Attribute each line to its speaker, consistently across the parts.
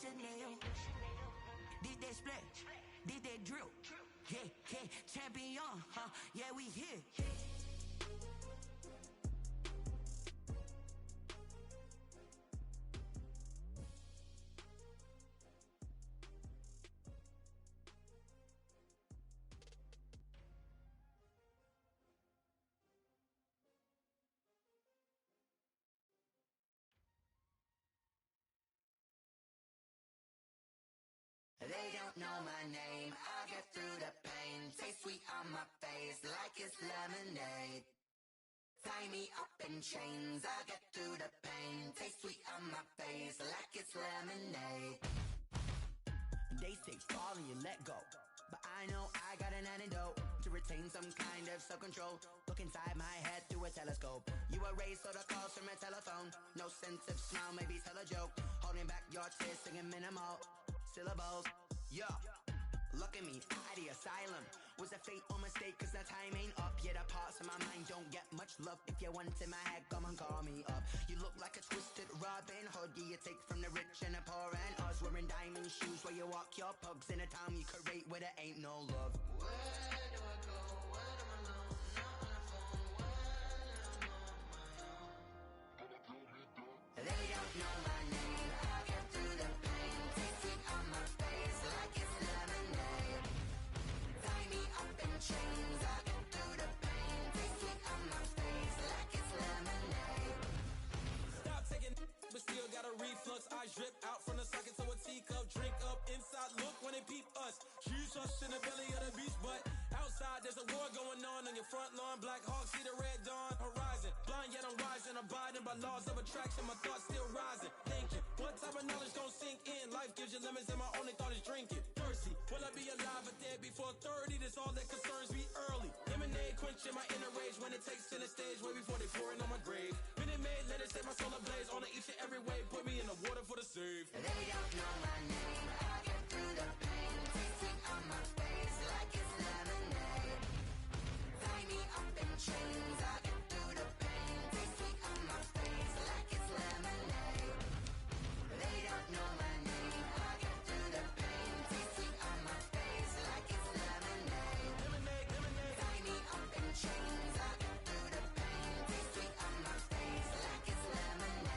Speaker 1: Chanel. Did they split? Did they drill? Yeah, yeah, champion, huh? Yeah, we here. They don't know my name, I get through the pain. Taste sweet on my face like it's lemonade. Tie me up in chains, I get through the pain. Taste sweet on my face like it's lemonade. They say fall and you let go, but I know I got an antidote to retain some kind of self-control. Look inside my head through a telescope. You erase all the calls from a telephone. No sense of smile, maybe tell a joke. Holding back your tears, singing minimal syllables. Yeah, look at me, out the asylum. Was a fate or mistake, cause the time ain't up. Yeah, the parts of my mind don't get much love. If you want in my head, come and call me up. You look like a twisted Robin Hood. Yeah, you take from the rich and the poor and us. Wearing diamond shoes where you walk your pugs in a town you create where there ain't no love. Where do I go? When I'm alone? Not on the phone. When I'm on my own. They don't know my name. I get through the pain. Taste sweet on my face like it's lemonade. Tie me up in chains. I get through the pain. Taste sweet on my face like it's lemonade.
Speaker 2: Stop taking, but still got a reflux. Eyes drip out from the socket to a teacup. Drink up inside, look when they peep us. Shoes us in the belly of the beast, but outside there's a war going on your front lawn. Black Hawk, see the red dawn horizon. Blind yet I'm rising, abiding by laws of attraction. My thoughts still rising, thinking what type of knowledge gon' sink in? Life gives you lemons and my only thought is drinking. Thirsty, will I be alive or dead before 30? That's all that concerns me early. Lemonade quenching my inner rage when it takes to the stage way before they pour it on my grave. Minute Maid, let it set my soul ablaze on each and every way. Put me in the water for the save.
Speaker 1: They don't know my name. I get through the pain. Taste sweet on my face like it's lemonade. Tie me up in chains. I get through the pain. Taste sweet on my face like it's lemonade. They don't know my name. I get through the pain. Taste sweet on my face like it's lemonade.
Speaker 2: Lemonade, lemonade.
Speaker 1: Tie me up in chains. I get through the pain. Taste sweet on my face like it's lemonade.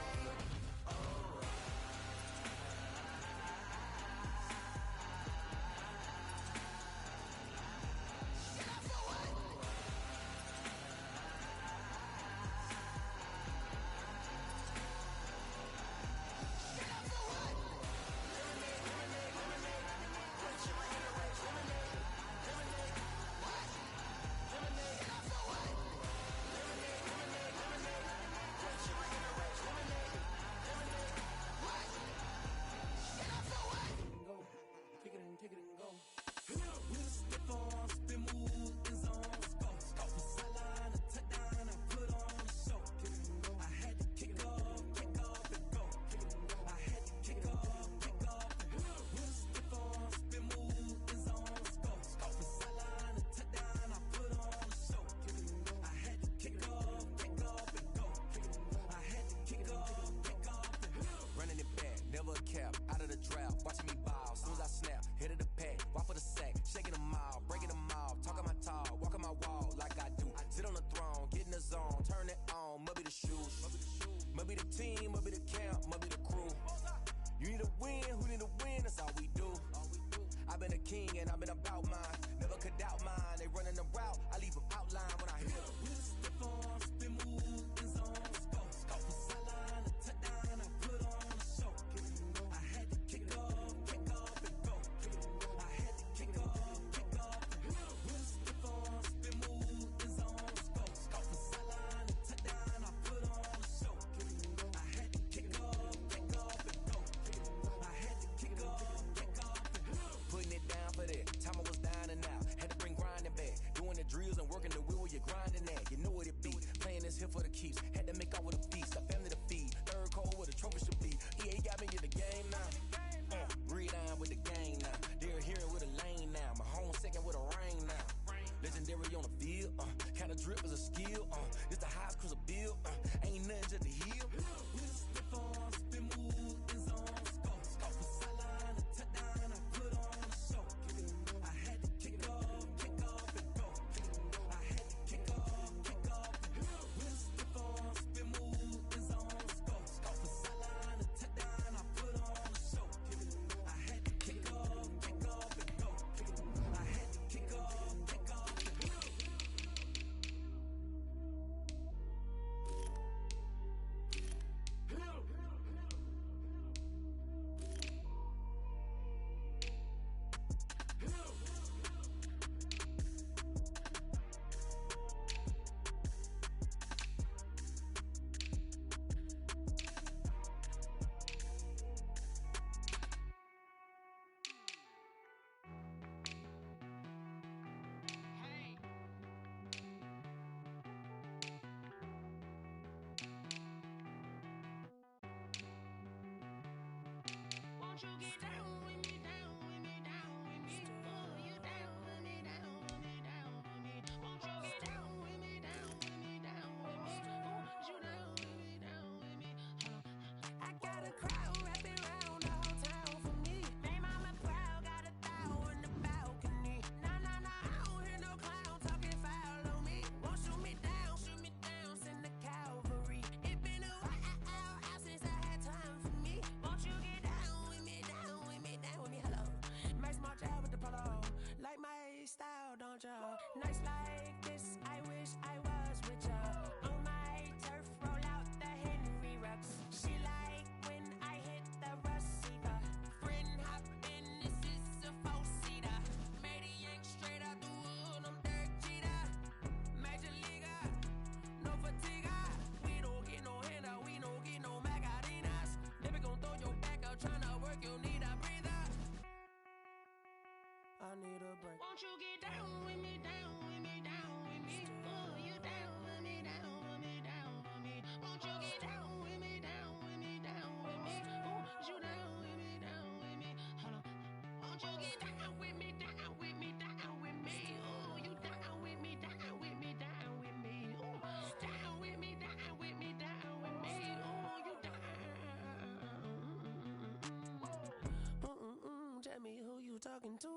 Speaker 2: talking to?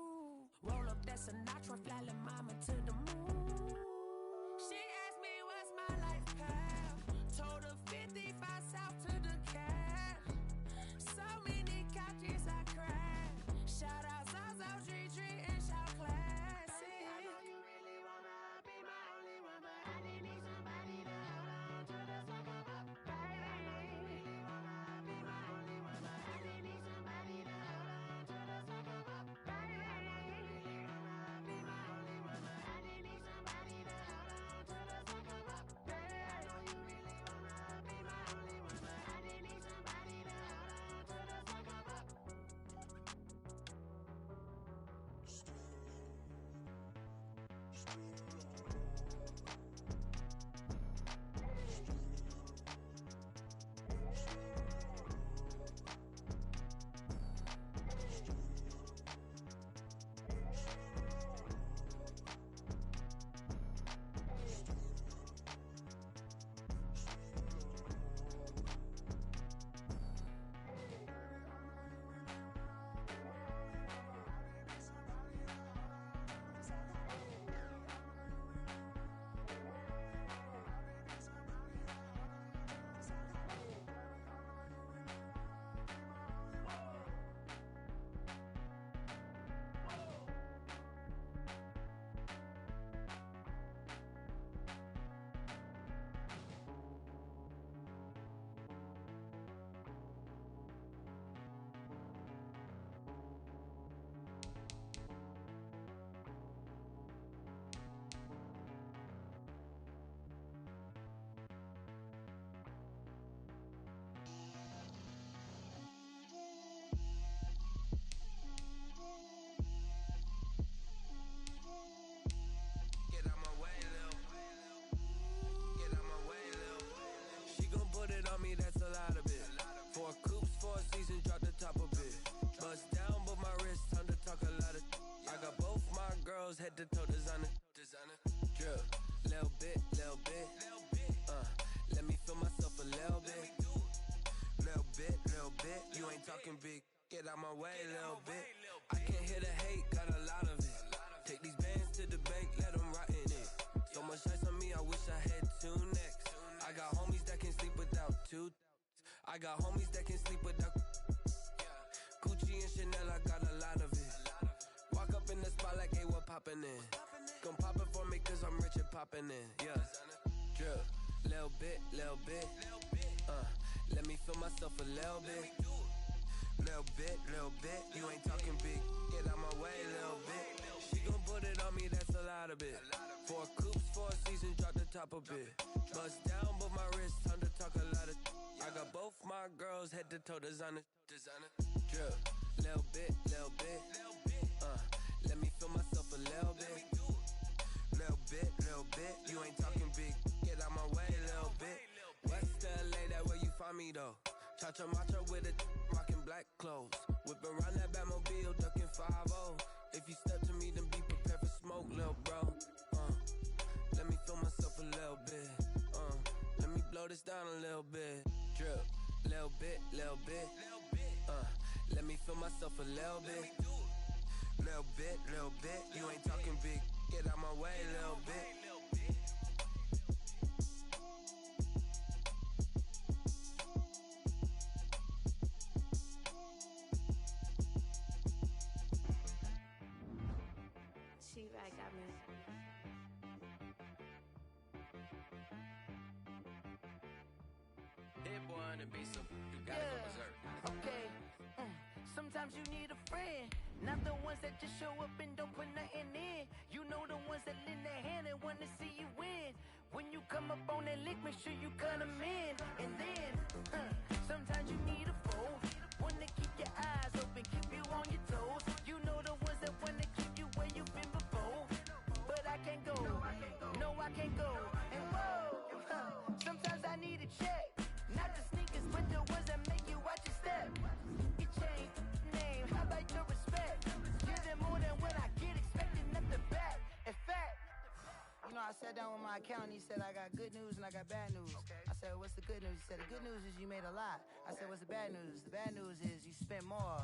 Speaker 2: Roll up that Sinatra, fly la mama to the moon. She asked me what's my life path. Told her 55 south to the cat. So many couches I cracked. Shout out Zazo, Tree Tree, and shout classy. I know you really wanna be my only one, but I didn't need somebody to hold on to the fuck up, baby. I know you really wanna be my only one, but I didn't need somebody to hold on to the fuck up, baby. I know you really wanna be my only one, but I didn't need somebody to hold on to the fuck up, baby. I know you really wanna be my only one, but I didn't need somebody to hold on to the fuck up. Get out my way, Lil. Get out my way, Lil. She gon' put it on me, that's a lot of it. 4 coops, 4 seasons, drop the top a bit. Bust down, but my wrist, time to talk a lot of. I got both my girls head to toe designer. Drip, little bit, little bit. Let me feel myself a little bit. Little bit. You ain't talking big. Get out my way, little bit. I can't hear the hate, got a lot of it. Take these bands to the bank, let them rot in it. So much ice on me, I wish I had 2 necks. I got homies that can sleep without 2. I got homies that can sleep without. Gucci and Chanel, I got a lot of it. Walk up in the spot like, hey, what poppin' in? Gon' pop it for me cause I'm rich and poppin' in. Yeah, drip, little bit. Let me feel myself a little bit. Little bit. You ain't talking big. Get out my way, little bit. She gon' put it on me, that's a lot of it. 4 coops, 4 seasons, drop the top a bit. Bust down, but my wrist, time to talk a lot of. I got both my girls head to toe designer. Drip, little bit. Let me feel myself a little bit. Little bit. You ain't talking big. Get out my way, little bit. West LA, that where you find me though. Cha-cha matcha with it, rockin' black clothes. Whip around that Batmobile, ducking 5-0. If you step to me, then be prepared for smoke, lil' bro. Let me feel myself a little bit. Let me blow this down a little bit. Drip, little bit. Let me feel myself a little bit. Little bit. You ain't talking big. Get out my way, little bit.
Speaker 3: She-Rag got me.
Speaker 2: Hit boy on the beat, so you gotta go berserk.
Speaker 4: Okay. Sometimes you need a friend, not the ones that just show up and don't put nothing in. You know the ones that lend their hand and wanna see you win. When you come up on that lick, make sure you cut them in. And then, sometimes you need a foe, one to keep your eyes open, keep you on your toes. You know the ones that wanna keep you where you've been before. But I can't go, no I can't go. And whoa, sometimes I need a check. Not the sneakers, but the ones that make you watch your step. Your chain, name, how about your respect? Give them more than what I get, expecting nothing back. In fact, you know, I sat down with my accountant, he said I got good news and I got bad news. I said, what's the good news? He said, the good news is you made a lot. I said, what's the bad news? The bad news is you spent more.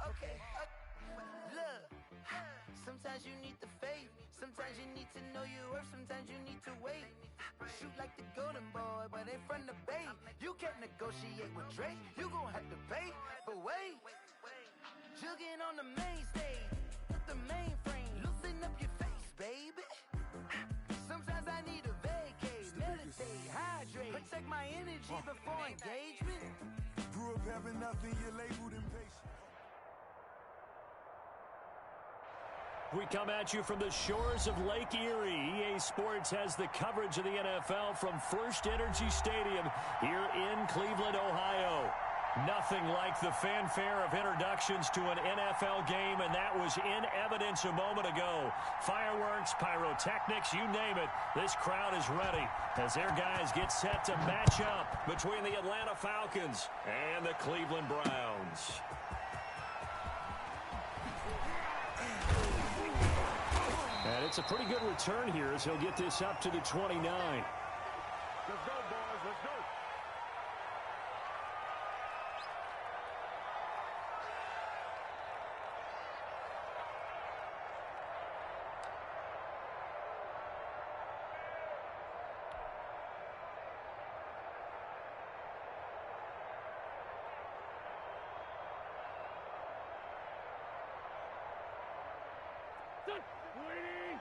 Speaker 4: Okay. Look, sometimes you need the faith. Sometimes you need to know your worth. Sometimes you need to wait. Shoot like the golden boy, but in front of bait. You can't negotiate with Drake. You gon' have to pay. But wait, jugging on the main stage, the mainframe. Loosen up your face, baby. Sometimes I need a vacate, meditate, hydrate, protect my energy before engagement.
Speaker 5: Grew up having nothing, you're labeled impatient.
Speaker 6: We come at you from the shores of Lake Erie. EA Sports has the coverage of the NFL from First Energy Stadium here in Cleveland, Ohio. Nothing like the fanfare of introductions to an NFL game, and that was in evidence a moment ago. Fireworks, pyrotechnics, you name it. This crowd is ready as their guys get set to match up between the Atlanta Falcons and the Cleveland Browns. And it's a pretty good return here as he'll get this up to the 29.
Speaker 5: Let's go, boys. Let's go. Waiting.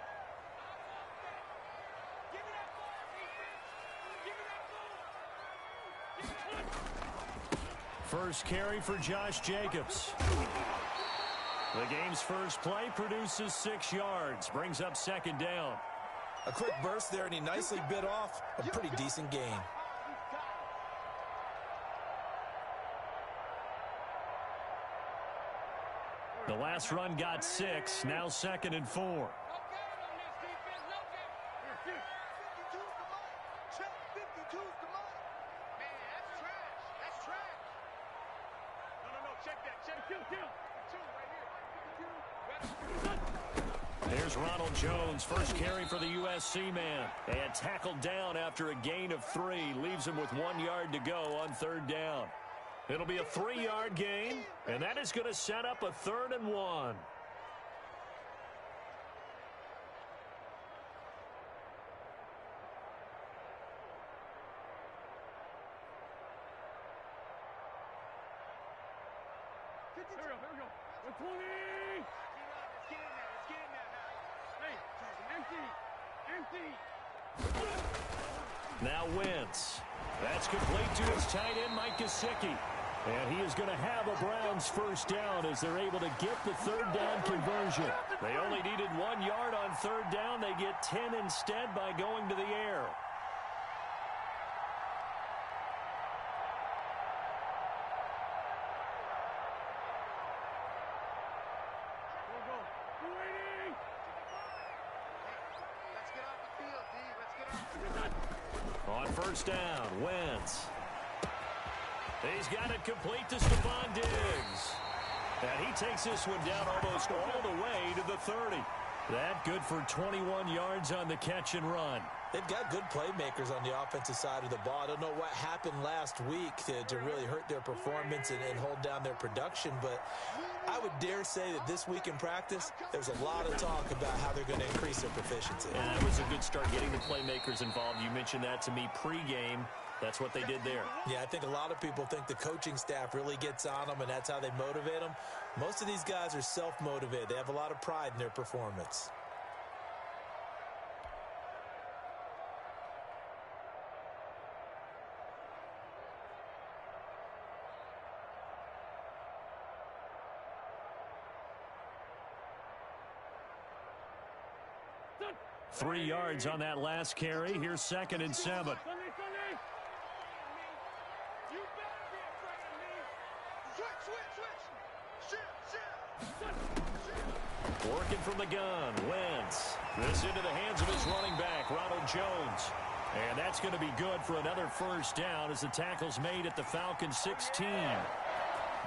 Speaker 6: First carry for Josh Jacobs. The game's first play produces 6 yards, brings up second down.
Speaker 7: A quick burst there, and he nicely bit off a pretty decent gain.
Speaker 6: The last run got 6, now 2nd and 4. There's Ronald Jones, first carry for the USC man. And tackled down after a gain of 3. Leaves him with 1 yard to go on third down. It'll be a 3-yard gain, and that is going to set up a 3rd and 1.
Speaker 5: Here we go. 20.
Speaker 6: Now Wentz. That's complete to his tight end, Mike Gesicki. And he is going to have a Browns first down as they're able to get the third down conversion. They only needed 1 yard on third down. They get 10 instead by going to the air. On first down, Wentz. He's got it complete to Stephon Diggs. And he takes this one down almost all the way to the 30. That good for 21 yards on the catch and run.
Speaker 7: They've got good playmakers on the offensive side of the ball. I don't know what happened last week to really hurt their performance and hold down their production, but I would dare say that this week in practice, there's a lot of talk about how they're going to increase their proficiency.
Speaker 6: And it was a good start getting the playmakers involved. You mentioned that to me pregame. That's what they did there.
Speaker 7: Yeah, I think a lot of people think the coaching staff really gets on them, and that's how they motivate them. Most of these guys are self-motivated. They have a lot of pride in their performance.
Speaker 5: Done.
Speaker 6: 3 yards on that last carry. Here's 2nd and 7. Working from the gun, Wentz. This into the hands of his running back, Ronald Jones. And that's going to be good for another first down as the tackle's made at the Falcons 16.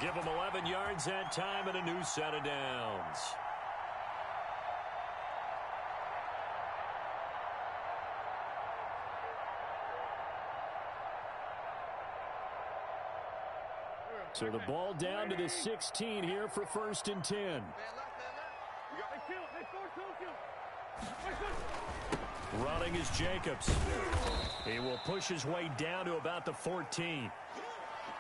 Speaker 6: Give them 11 yards that time and a new set of downs. So the ball down to the 16 here for 1st and 10. Running is Jacobs. He will push his way down to about the 14.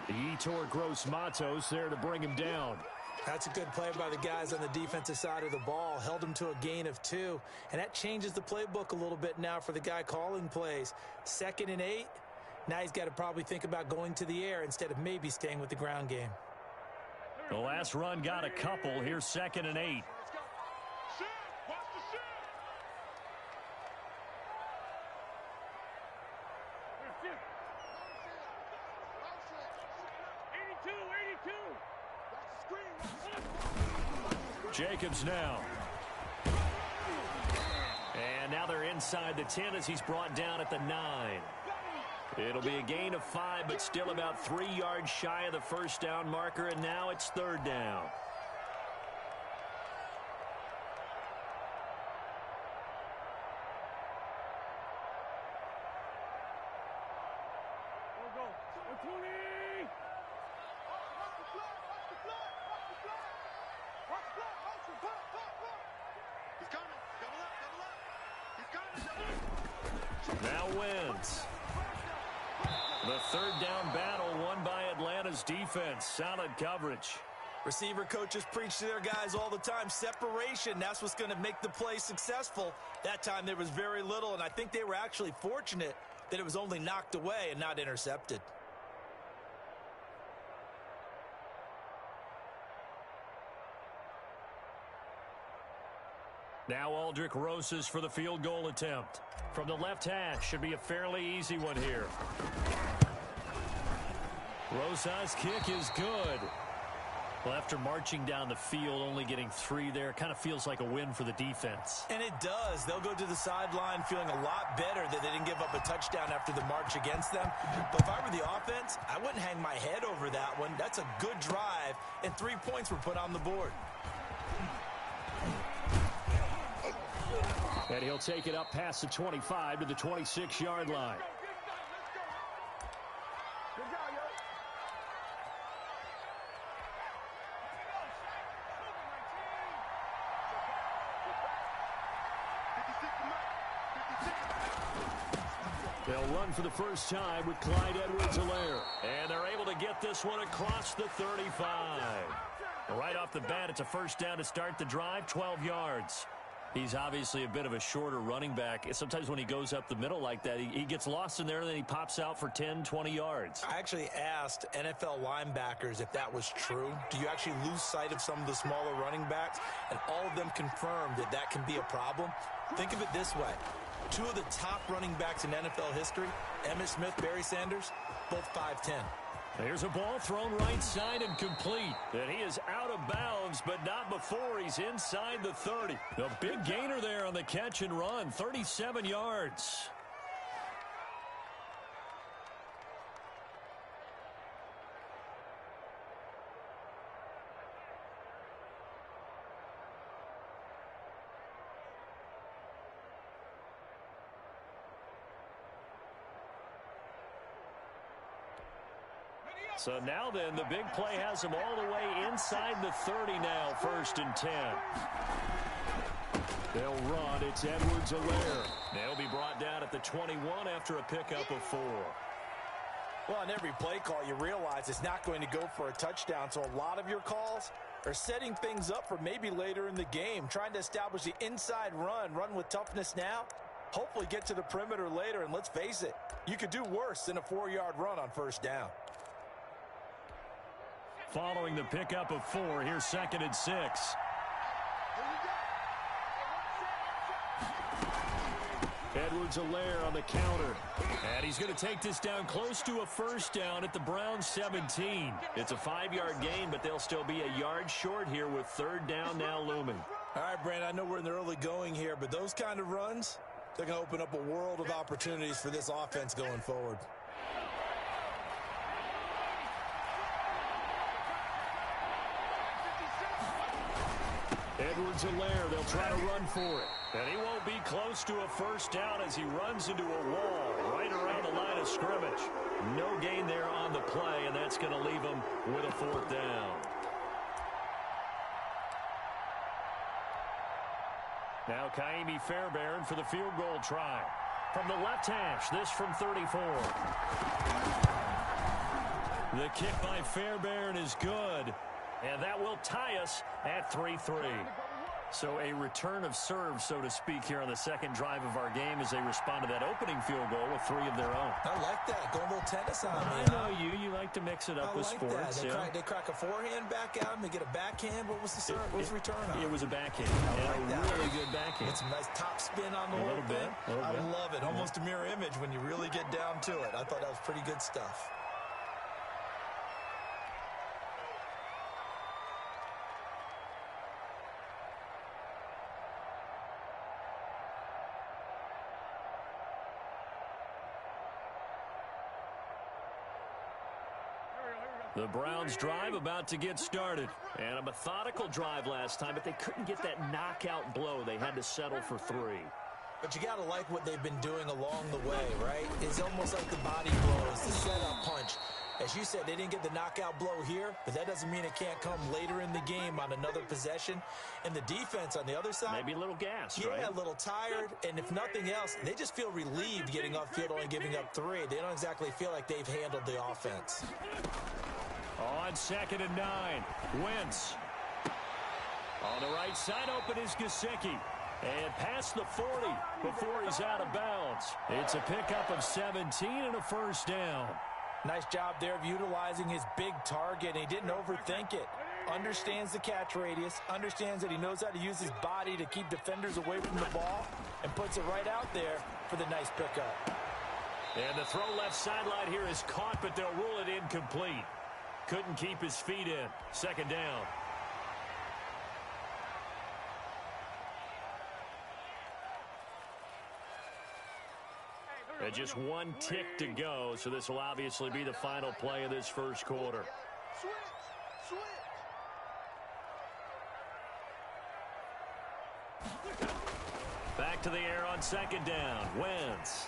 Speaker 6: The Yetur Gross-Matos there to bring him down.
Speaker 7: That's a good play by the guys on the defensive side of the ball. Held him to a gain of 2. And that changes the playbook a little bit now for the guy calling plays. 2nd and 8. Now he's got to probably think about going to the air instead of maybe staying with the ground game.
Speaker 6: The last run got a couple. Here's 2nd and 8. Jacobs now. And now they're inside the 10 as he's brought down at the 9. It'll be a gain of 5, but still about 3 yards shy of the first down marker, and now it's 3rd down. Now wins. The 3rd down battle won by Atlanta's defense. Solid coverage.
Speaker 7: Receiver coaches preach to their guys all the time. Separation, that's what's going to make the play successful. That time there was very little, and I think they were actually fortunate that it was only knocked away and not intercepted.
Speaker 6: Now Aldrick Rosas for the field goal attempt. From the left hash, should be a fairly easy one here. Rosas' kick is good. Well, after marching down the field, only getting 3 there, kind of feels like a win for the defense.
Speaker 7: And it does. They'll go to the sideline feeling a lot better that they didn't give up a touchdown after the march against them. But if I were the offense, I wouldn't hang my head over that one. That's a good drive, and 3 points were put on the board.
Speaker 6: And he'll take it up past the 25 to the 26-yard line. They'll run for the first time with Clyde Edwards-Helaire. And they're able to get this one across the 35. Right off the bat, it's a first down to start the drive, 12 yards. He's obviously a bit of a shorter running back. Sometimes when he goes up the middle like that, he gets lost in there, and then he pops out for 10, 20 yards.
Speaker 7: I actually asked NFL linebackers if that was true. Do you actually lose sight of some of the smaller running backs? And all of them confirmed that that can be a problem. Think of it this way. 2 of the top running backs in NFL history, Emmitt Smith, Barry Sanders, both 5'10".
Speaker 6: Here's a ball thrown right side and complete. And he is out of bounds, but not before he's inside the 30. The big gainer there on the catch and run, 37 yards. So now then, the big play has him all the way inside the 30 now, 1st and 10. They'll run. It's Edwards-Helaire. They'll be brought down at the 21 after a pickup of 4.
Speaker 7: Well, on every play call, you realize it's not going to go for a touchdown, so a lot of your calls are setting things up for maybe later in the game, trying to establish the inside run with toughness now, hopefully get to the perimeter later, and let's face it, you could do worse than a 4-yard run on first down.
Speaker 6: Following the pickup of 4, here's 2nd and 6. Edwards-Helaire on the counter. And he's going to take this down close to a first down at the Browns 17. It's a 5-yard gain, but they'll still be a yard short here with 3rd down now looming.
Speaker 7: All right, Brandon, I know we're in the early going here, but those kind of runs, they're going to open up a world of opportunities for this offense going forward.
Speaker 6: Edwards-Helaire, they'll try to run for it. And he won't be close to a first down as he runs into a wall right around the line of scrimmage. No gain there on the play, and that's going to leave them with a 4th down. Now Kaimi Fairbairn for the field goal try. From the left hash, this from 34. The kick by Fairbairn is good, and that will tie us at 3-3. So a return of serve, so to speak, here on the second drive of our game as they respond to that opening field goal with 3 of their own.
Speaker 7: I like that. Go a little tennis on me.
Speaker 6: I know you. You like to mix it up with sports.
Speaker 7: They crack a forehand back out and they get a backhand. What was the serve? What was the return on?
Speaker 6: It was a backhand. Really good backhand.
Speaker 7: It's a nice top spin on the
Speaker 6: little bit.
Speaker 7: I love it. Almost a mirror image when you really get down to it. I thought that was pretty good stuff.
Speaker 6: The Browns drive about to get started. And a methodical drive last time, but they couldn't get that knockout blow. They had to settle for 3.
Speaker 7: But you got to like what they've been doing along the way, right? It's almost like the body blows, the setup punch. As you said, they didn't get the knockout blow here, but that doesn't mean it can't come later in the game on another possession. And the defense on the other side,
Speaker 6: maybe a little gassed,
Speaker 7: right?
Speaker 6: Yeah,
Speaker 7: a little tired. And if nothing else, they just feel relieved getting upfield, only giving up 3. They don't exactly feel like they've handled the offense.
Speaker 6: On 2nd and 9, Wentz. On the right side, open is Gesicki. And past the 40 before he's out of bounds. It's a pickup of 17 and a 1st down.
Speaker 7: Nice job there of utilizing his big target. He didn't overthink it. Understands the catch radius. Understands that he knows how to use his body to keep defenders away from the ball. And puts it right out there for the nice pickup.
Speaker 6: And the throw left sideline here is caught, but they'll rule it incomplete. Couldn't keep his feet in. 2nd down. And just 1 tick to go, so this will obviously be the final play of this first quarter. Back to the air on 2nd down. Wentz.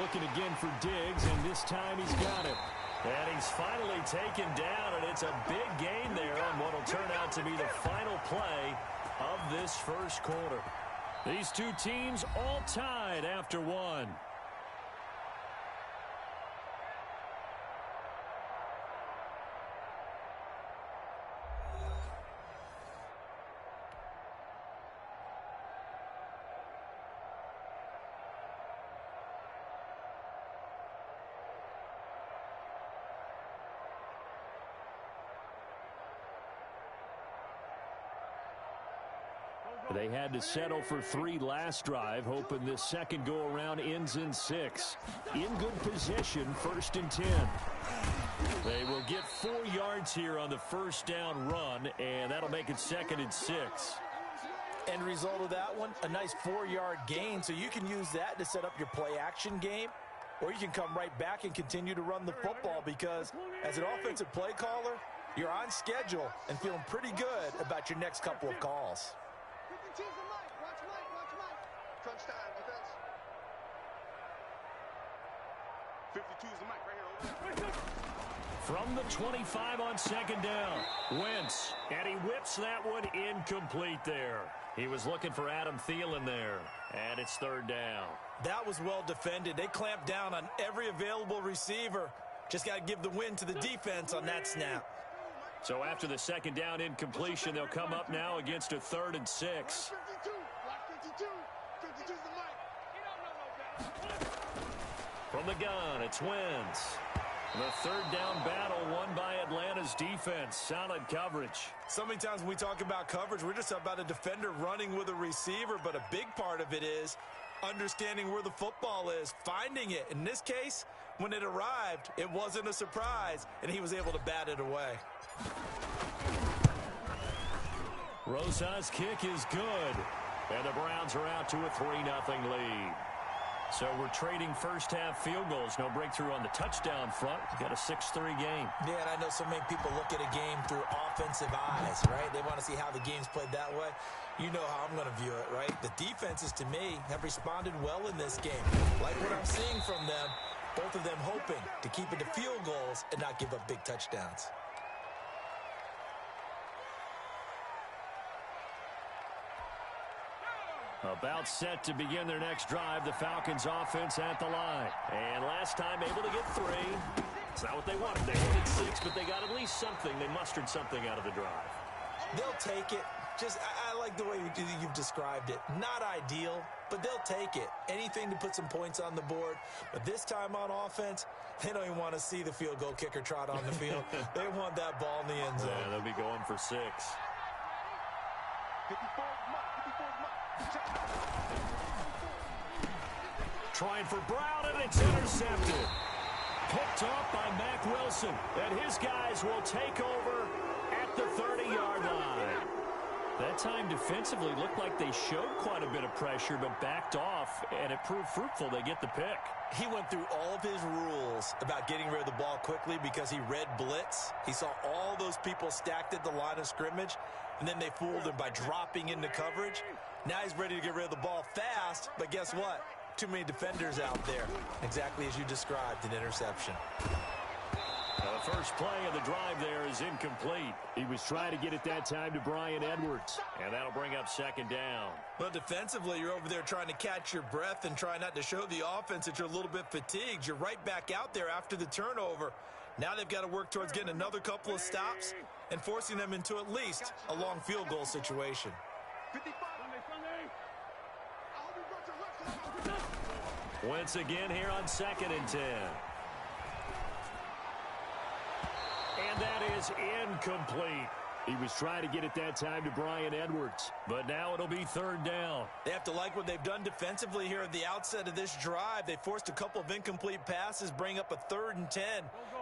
Speaker 6: Looking again for Diggs, and this time he's got it. And he's finally taken down, and it's a big gain there on what will turn out to be the final play of this first quarter. These two teams all tied after 1. They had to settle for 3 last drive, hoping this second go-around ends in 6. In good possession, 1st and 10. They will get 4 yards here on the 1st down run, and that'll make it 2nd and 6.
Speaker 7: End result of that one, a nice 4-yard gain, so you can use that to set up your play-action game, or you can come right back and continue to run the football because as an offensive play caller, you're on schedule and feeling pretty good about your next couple of calls.
Speaker 5: Crunch time, defense. 52's the mic right here.
Speaker 6: From the 25 on 2nd down, Wentz, and he whips that one incomplete there. He was looking for Adam Thielen there, and it's 3rd down.
Speaker 7: That was well defended. They clamped down on every available receiver. Just got to give the win to the defense on that snap.
Speaker 6: So after the 2nd down incompletion, they'll come up now against a 3rd and 6. From the gun, it's Wentz. The 3rd down battle won by Atlanta's defense. Solid coverage.
Speaker 7: So many times when we talk about coverage, we're just about a defender running with a receiver, but a big part of it is understanding where the football is, finding it. In this case, when it arrived, it wasn't a surprise, and he was able to bat it away.
Speaker 6: Rosa's kick is good, and the Browns are out to a 3-0 lead. So we're trading first-half field goals. No breakthrough on the touchdown front. We've got a 6-3 game.
Speaker 7: Yeah, and I know so many people look at a game through offensive eyes, right? They want to see how the game's played that way. You know how I'm going to view it, right? The defenses, to me, have responded well in this game. Like what I'm seeing from them. Both of them hoping to keep it to field goals and not give up big touchdowns.
Speaker 6: About set to begin their next drive, the Falcons offense at the line. And last time able to get 3. It's not what they wanted. They wanted 6, but they got at least something. They mustered something out of the drive.
Speaker 7: They'll take it. I like the way you've described it. Not ideal, but they'll take it. Anything to put some points on the board. But this time on offense, they don't even want to see the field goal kicker trot on the field. They want that ball in the end zone.
Speaker 6: Yeah, they'll be going for 6.
Speaker 5: 54
Speaker 6: Trying for Brown, and it's intercepted. Picked off by Mack Wilson. And his guys will take over at the 30-yard line. That time defensively looked like they showed quite a bit of pressure, but backed off, and it proved fruitful. They get the pick.
Speaker 7: He went through all of his rules about getting rid of the ball quickly because he read blitz. He saw all those people stacked at the line of scrimmage, and then they fooled him by dropping into coverage. Now he's ready to get rid of the ball fast, but guess what? Too many defenders out there. Exactly as you described, an interception.
Speaker 6: The first play of the drive there is incomplete. He was trying to get it that time to Bryan Edwards, and that'll bring up 2nd down.
Speaker 7: Well, defensively, you're over there trying to catch your breath and try not to show the offense that you're a little bit fatigued. You're right back out there after the turnover. Now they've got to work towards getting another couple of stops and forcing them into at least a long field goal situation.
Speaker 5: 55.
Speaker 6: Once again here on 2nd and 10. And that is incomplete. He was trying to get it that time to Bryan Edwards, but now it'll be 3rd down.
Speaker 7: They have to like what they've done defensively here at the outset of this drive. They forced a couple of incomplete passes, bring up a 3rd and 10.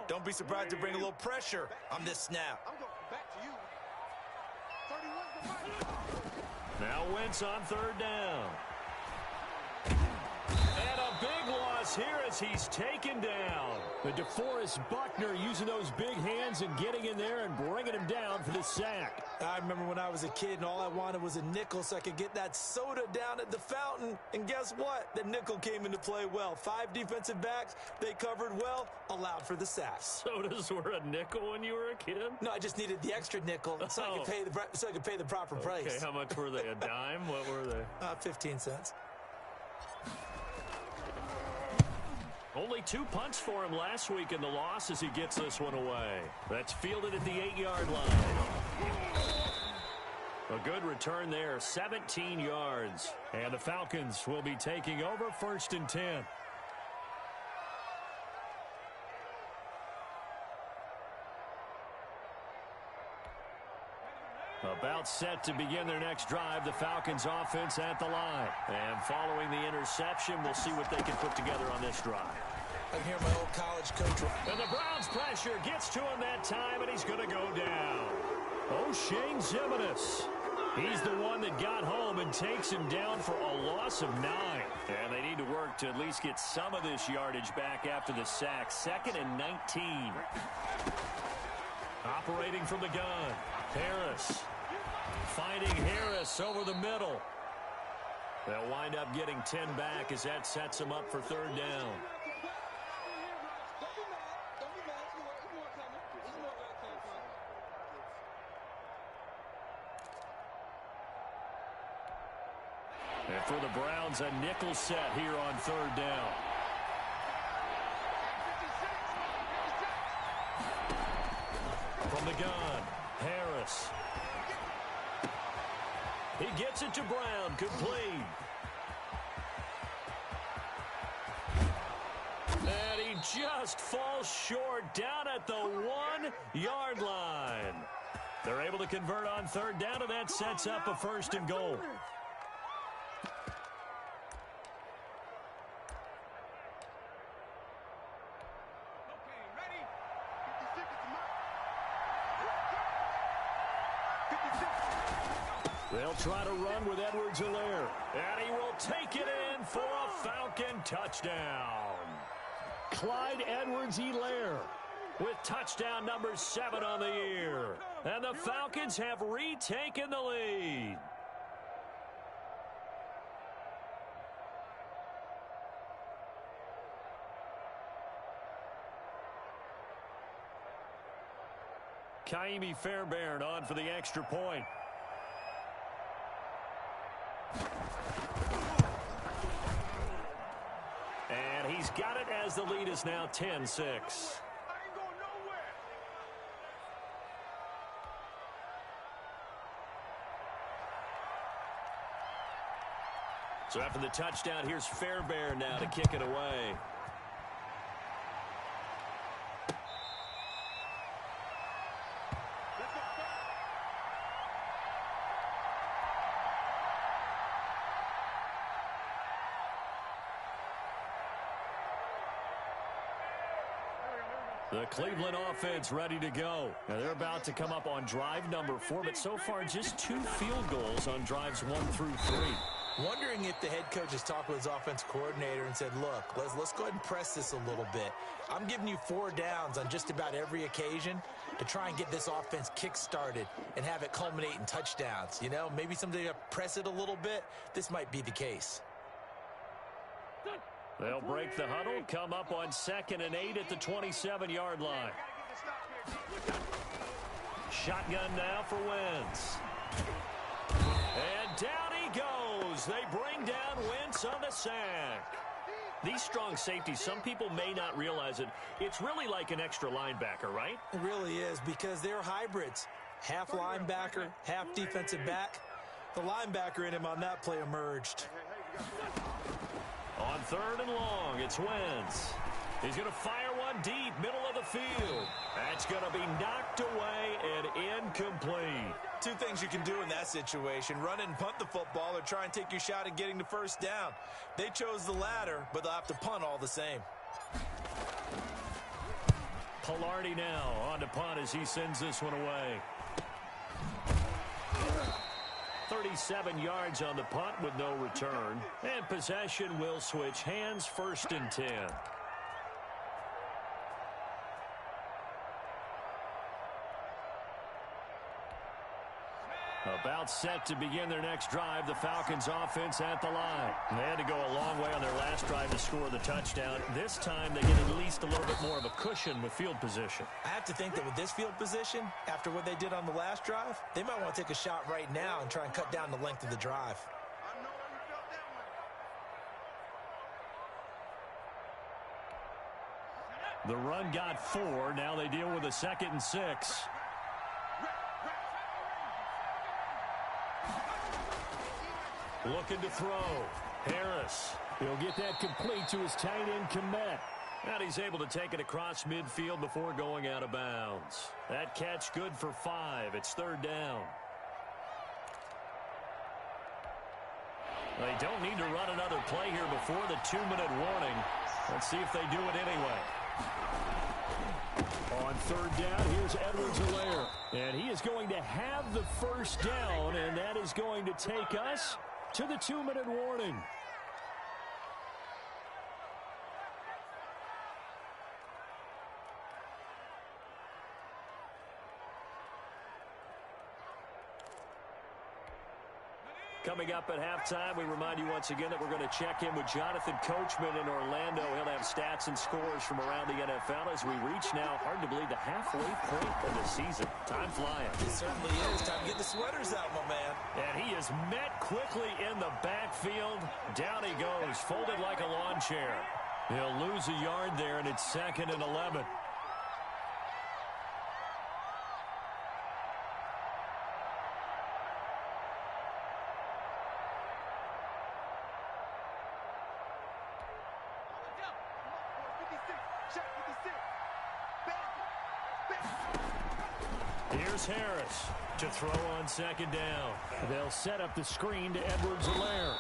Speaker 7: Don't be surprised to bring a little pressure on this snap.
Speaker 5: I'm going back to you. 31's the fight.
Speaker 6: Now Wentz on 3rd down. And a big loss here as he's taken down. The DeForest Buckner using those big hands and getting in there and bringing him down for the sack.
Speaker 7: I remember when I was a kid and all I wanted was a nickel so I could get that soda down at the fountain. And guess what? The nickel came into play well. 5 defensive backs, they covered well, allowed for the sack.
Speaker 6: Sodas were a nickel when you were a kid?
Speaker 7: No, I just needed the extra nickel so I could pay the proper price.
Speaker 6: Okay, how much were they? A dime? What were they?
Speaker 7: 15 cents.
Speaker 6: Only 2 punts for him last week in the loss as he gets this one away. That's fielded at the 8-yard line. A good return there, 17 yards. And the Falcons will be taking over 1st and 10. About set to begin their next drive, the Falcons offense at the line. And following the interception, we'll see what they can put together on this drive.
Speaker 7: I can hear my old college coach.
Speaker 6: And the Browns pressure gets to him that time, and he's going to go down. Shane Zimenez. He's the one that got home and takes him down for a loss of 9. And they need to work to at least get some of this yardage back after the sack. 2nd and 19. Operating from the gun. Harris. Finding Harris over the middle. They'll wind up getting 10 back as that sets them up for 3rd down. And for the Browns, a nickel set here on 3rd down. From the gun, Harris. He gets it to Brown, complete. And he just falls short down at the 1-yard line. They're able to convert on 3rd down, and that sets up a 1st and goal. They'll try to run with Edwards-Helaire. And he will take it in for a Falcon touchdown. Clyde Edwards-Helaire with touchdown number 7 on the year. And the Falcons have retaken the lead. Kaimi Fairbairn on for the extra point. And he's got it as the lead is now 10-6. So after the touchdown, here's Fairbairn now to kick it away. The Cleveland offense ready to go. Now they're about to come up on drive number 4, but so far just 2 field goals on drives 1 through 3.
Speaker 7: Wondering if the head coach has talked with his offense coordinator and said, look, let's go ahead and press this a little bit. I'm giving you 4 downs on just about every occasion to try and get this offense kick-started and have it culminate in touchdowns. You know, maybe someday to press it a little bit. This might be the case.
Speaker 6: They'll break the huddle, come up on 2nd and 8 at the 27-yard line. Shotgun now for Wentz. And down he goes. They bring down Wentz on the sack. These strong safeties, some people may not realize it. It's really like an extra linebacker, right?
Speaker 7: It really is, because they're hybrids. Half linebacker, half defensive back. The linebacker in him on that play emerged.
Speaker 6: On 3rd and long, it's Wentz. He's going to fire one deep, middle of the field. That's going to be knocked away and incomplete.
Speaker 7: 2 things you can do in that situation: run and punt the football, or try and take your shot at getting the first down. They chose the latter, but they'll have to punt all the same.
Speaker 6: Pilardi now on to punt as he sends this one away. 37 yards on the punt with no return. And possession will switch hands, 1st and 10. About set to begin their next drive, the Falcons offense at the line. They had to go a long way on their last drive to score the touchdown. This time they get at least a little bit more of a cushion with field position.
Speaker 7: I have to think that with this field position, after what they did on the last drive, they might want to take a shot right now and try and cut down the length of the drive.
Speaker 6: The run got 4. Now they deal with a 2nd and 6. Looking to throw. Harris. He'll get that complete to his tight end, Kmet. And he's able to take it across midfield before going out of bounds. That catch good for 5. It's 3rd down. They don't need to run another play here before the 2-minute warning. Let's see if they do it anyway. On 3rd down, here's Edwards-Helaire. And he is going to have the first down, and that is going to take us to the 2-minute warning. Coming up at halftime, we remind you once again that we're going to check in with Jonathan Coachman in Orlando. He'll have stats and scores from around the NFL as we reach now, hard to believe, the halfway point of the season. Time flying.
Speaker 7: It certainly is. Time to get the sweaters out, my man.
Speaker 6: And he is met quickly in the backfield. Down he goes, folded like a lawn chair. He'll lose a yard there, and it's 2nd and 11. Here's Harris to throw on 2nd down. They'll set up the screen to Edwards-Helaire.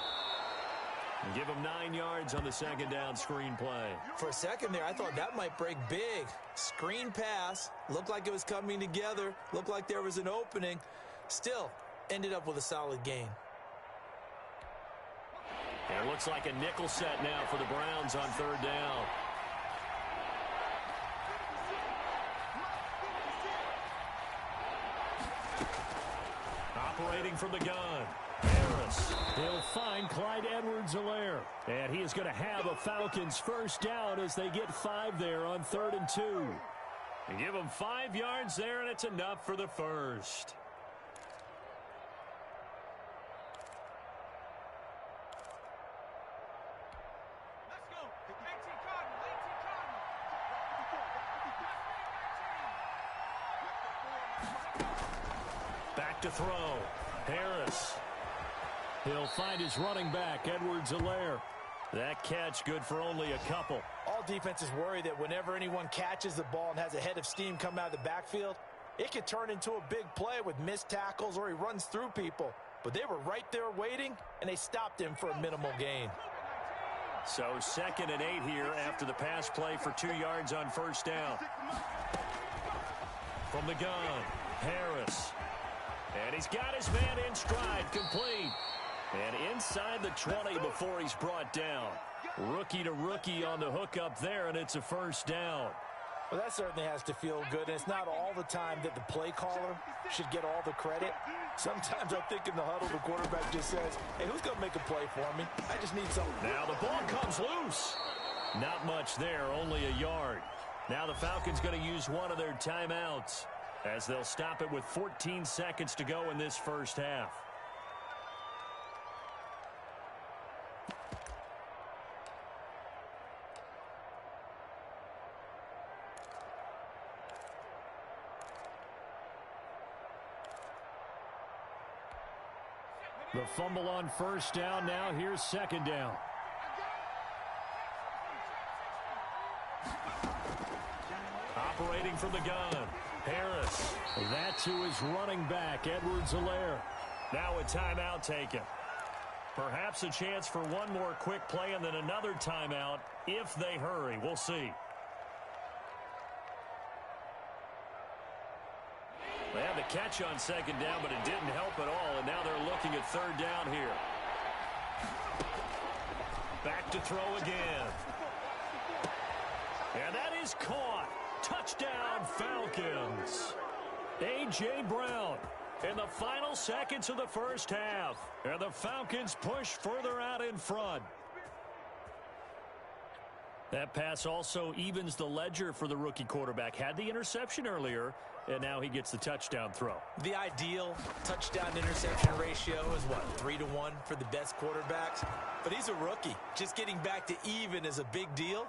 Speaker 6: Give him 9 yards on the 2nd down screen play.
Speaker 7: For a second there, I thought that might break big. Screen pass. Looked like it was coming together. Looked like there was an opening. Still, ended up with a solid gain.
Speaker 6: And it looks like a nickel set now for the Browns on 3rd down. Operating from the gun, Harris. He'll find Clyde Edwards-Helaire. And he is going to have a Falcons first down as they get 5 there on 3rd and 2. And give him 5 yards there, and it's enough for the first. Back to throw. Harris. He'll find his running back, Edwards-Helaire. That catch good for only a couple.
Speaker 7: All defenses worry that whenever anyone catches the ball and has a head of steam come out of the backfield, it could turn into a big play with missed tackles or he runs through people. But they were right there waiting, and they stopped him for a minimal gain.
Speaker 6: So 2nd and 8 here after the pass play for 2 yards on first down. From the gun, Harris. And he's got his man in stride, complete. And inside the 20 before he's brought down. Rookie to rookie on the hook up there, and it's a first down.
Speaker 7: Well, that certainly has to feel good, and it's not all the time that the play caller should get all the credit. Sometimes I think in the huddle, the quarterback just says, hey, who's going to make a play for me? I just need something.
Speaker 6: Now the ball comes loose. Not much there, only a yard. Now the Falcons going to use one of their timeouts as they'll stop it with 14 seconds to go in this first half. The fumble on first down. Now here's second down. Operating from the gun, Harris. That to his running back, Edwards-Helaire. Now a timeout taken. Perhaps a chance for one more quick play and then another timeout if they hurry. We'll see. They had the catch on second down, but it didn't help at all, and now they're looking at third down here. Back to throw again. And that is caught. Touchdown, Falcons. A.J. Brown in the final seconds of the first half. And the Falcons push further out in front. That pass also evens the ledger for the rookie quarterback. Had the interception earlier, and now he gets the touchdown throw.
Speaker 7: The ideal touchdown-interception ratio is, what, 3-to-1 for the best quarterbacks? But he's a rookie. Just getting back to even is a big deal.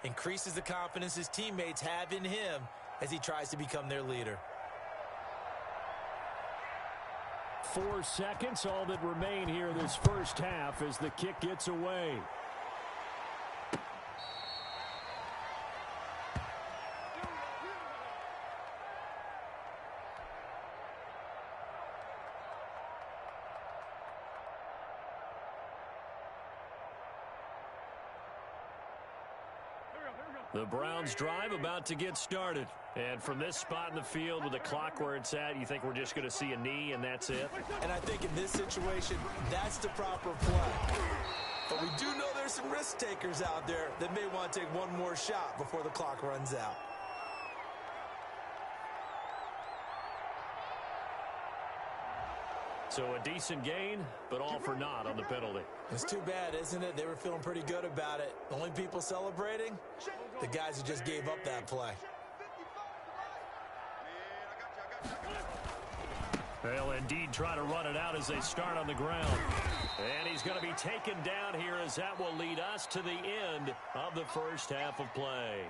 Speaker 7: Increases the confidence his teammates have in him as he tries to become their leader.
Speaker 6: 4 seconds, all that remain here this first half as the kick gets away. The Browns drive about to get started. And from this spot in the field with the clock where it's at, you think we're just going to see a knee and that's it?
Speaker 7: And I think in this situation, that's the proper play. But we do know there's some risk takers out there that may want to take one more shot before the clock runs out.
Speaker 6: So a decent gain, but all for naught on the penalty.
Speaker 7: It's too bad, isn't it? They were feeling pretty good about it. The only people celebrating, the guys who just gave up that play.
Speaker 6: They'll indeed try to run it out as they start on the ground. And he's going to be taken down here as that will lead us to the end of the first half of play.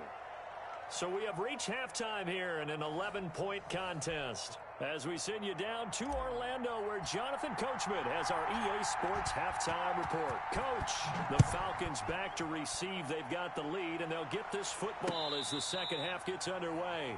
Speaker 6: So we have reached halftime here in an 11-point contest. As we send you down to Orlando, where Jonathan Coachman has our EA Sports halftime report. Coach, the Falcons back to receive. They've got the lead, and they'll get this football as the second half gets underway.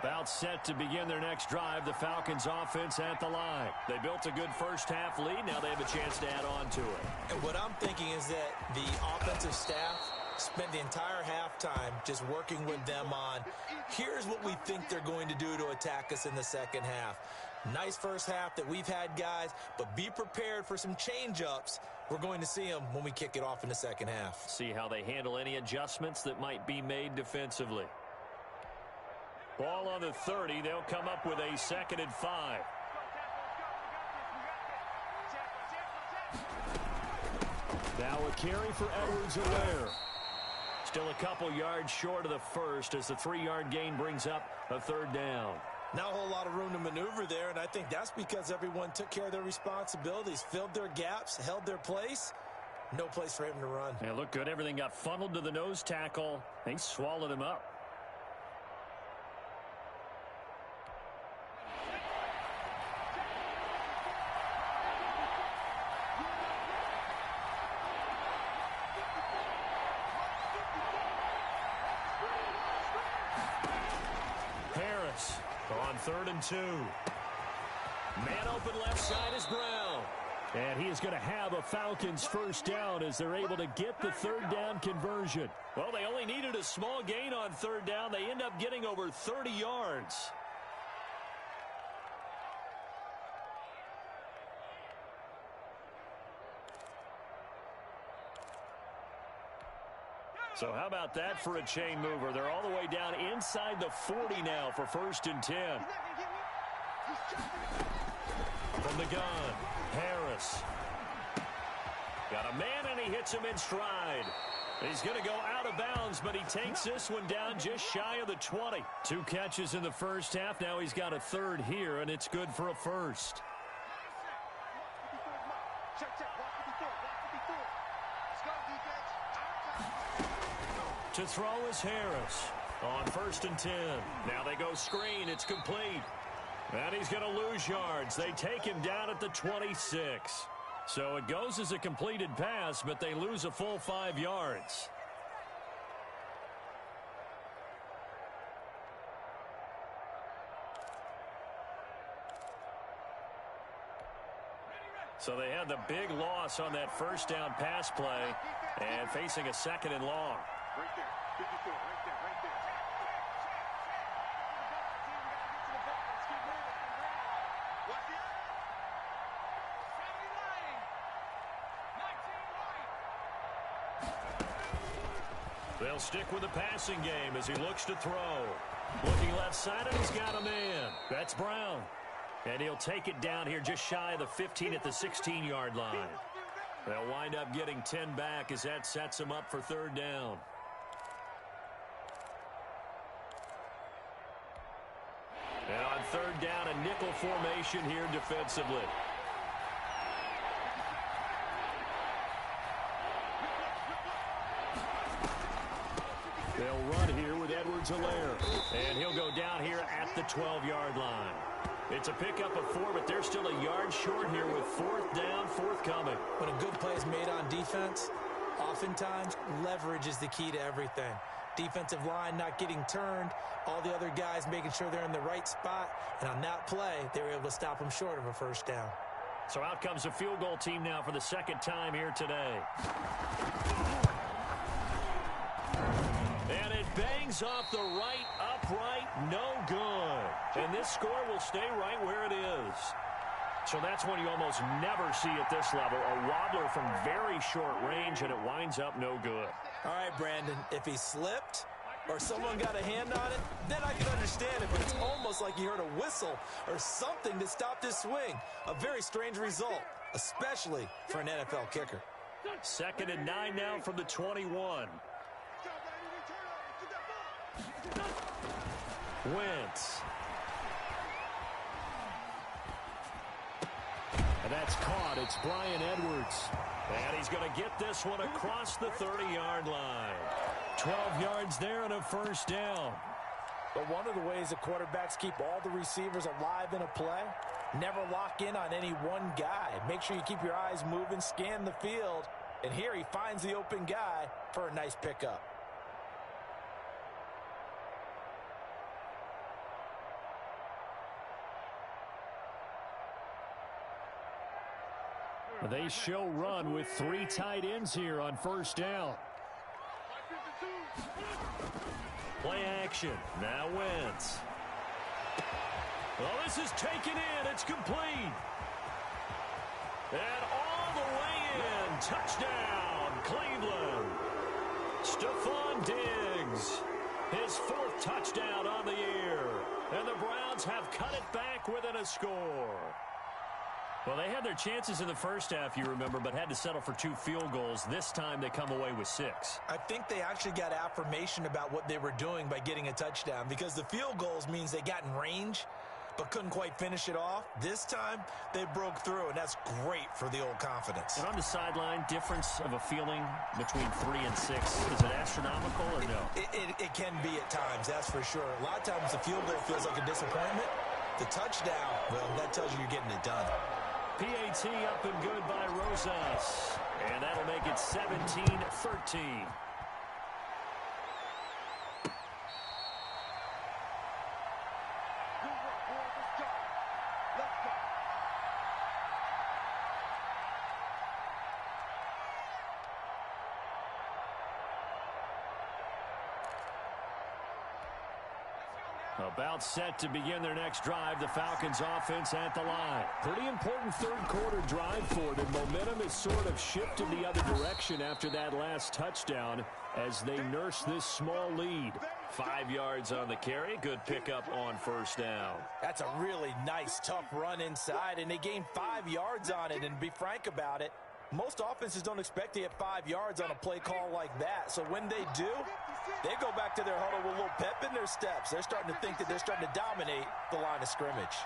Speaker 6: About set to begin their next drive, the Falcons offense at the line. They built a good first half lead. Now they have a chance to add on to it.
Speaker 7: And what I'm thinking is that the offensive staff spent the entire halftime just working with them on, here's what we think they're going to do to attack us in the second half. Nice first half that we've had, guys, but be prepared for some change-ups. We're going to see them when we kick it off in the second half.
Speaker 6: See how they handle any adjustments that might be made defensively. Ball on the 30. They'll come up with a 2nd and 5. Now a carry for Edwards-Helaire. Still a couple yards short of the first as the 3-yard gain brings up a third down.
Speaker 7: Not a whole lot of room to maneuver there, and I think that's because everyone took care of their responsibilities, filled their gaps, held their place. No place for him to run.
Speaker 6: It looked good. Everything got funneled to the nose tackle. They swallowed him up. Harris on 3rd and 2. Man open left side is Brown. And he is going to have a Falcons first down as they're able to get the third down conversion. Well, they only needed a small gain on third down. They end up getting over 30 yards. So how about that for a chain mover? They're all the way down inside the 40 now for 1st and 10. From the gun, Harris. Got a man, and he hits him in stride. He's going to go out of bounds, but he takes this one down just shy of the 20. 2 catches in the first half. Now he's got a third here, and it's good for a first. To throw is Harris on 1st and 10. Now they go screen. It's complete. And he's going to lose yards. They take him down at the 26. So it goes as a completed pass, but they lose a full 5 yards. So they had the big loss on that first down pass play and facing a 2nd and long.
Speaker 5: Right there. 54, right there, right there.
Speaker 6: They'll stick with the passing game as he looks to throw. Looking left side, and he's got a man. That's Brown. And he'll take it down here just shy of the 15 at the 16-yard line. They'll wind up getting 10 back as that sets them up for third down. And on third down, a nickel formation here defensively. They'll run here with Edwards-Helaire. And he'll go down here at the 12-yard line. It's a pickup of 4, but they're still a yard short here with 4th down, forthcoming.
Speaker 7: When a good play is made on defense, oftentimes leverage is the key to everything. Defensive line not getting turned, all the other guys making sure they're in the right spot, and on that play, they were able to stop them short of a first down.
Speaker 6: So out comes a field goal team now for the 2nd time here today. And it bangs off the right upright, no good. And this score will stay right where it is. So that's one you almost never see at this level. A wobbler from very short range, and it winds up no good.
Speaker 7: All right, Brandon, if he slipped or someone got a hand on it, then I can understand it. But it's almost like you heard a whistle or something to stop this swing. A very strange result, especially for an NFL kicker.
Speaker 6: 2nd and 9 now from the 21. Wentz. And that's caught. It's Bryan Edwards. And he's going to get this one across the 30-yard line. 12 yards there and a first down.
Speaker 7: But one of the ways the quarterbacks keep all the receivers alive in a play, never lock in on any one guy. Make sure you keep your eyes moving, scan the field. And here he finds the open guy for a nice pickup.
Speaker 6: They show run with 3 tight ends here on first down. Play action. Now Wentz. Well, this is taken in. It's complete. And all the way in. Touchdown, Cleveland. Stephon Diggs. His 4th touchdown on the year. And the Browns have cut it back within a score. Well, they had their chances in the first half, you remember, but had to settle for 2 field goals. This time they come away with 6.
Speaker 7: I think they actually got affirmation about what they were doing by getting a touchdown, because the field goals means they got in range but couldn't quite finish it off. This time they broke through, and that's great for the old confidence.
Speaker 6: And on the sideline, difference of a feeling between 3 and 6, is it astronomical or no?
Speaker 7: It can be at times, that's for sure. A lot of times the field goal feels like a disappointment. The touchdown, well, that tells you you're getting it done.
Speaker 6: PAT up and good by Rosas. And that'll make it 17-13. About set to begin their next drive. The Falcons offense at the line. Pretty important third quarter drive for them. Momentum has sort of shifted the other direction after that last touchdown as they nurse this small lead. 5 yards on the carry. Good pickup on first down.
Speaker 7: That's a really nice, tough run inside, and they gained 5 yards on it. And to be frank about it, most offenses don't expect to get 5 yards on a play call like that. So when they do, they go back to their huddle with a little pep in their steps. They're starting to think that they're starting to dominate the line of scrimmage.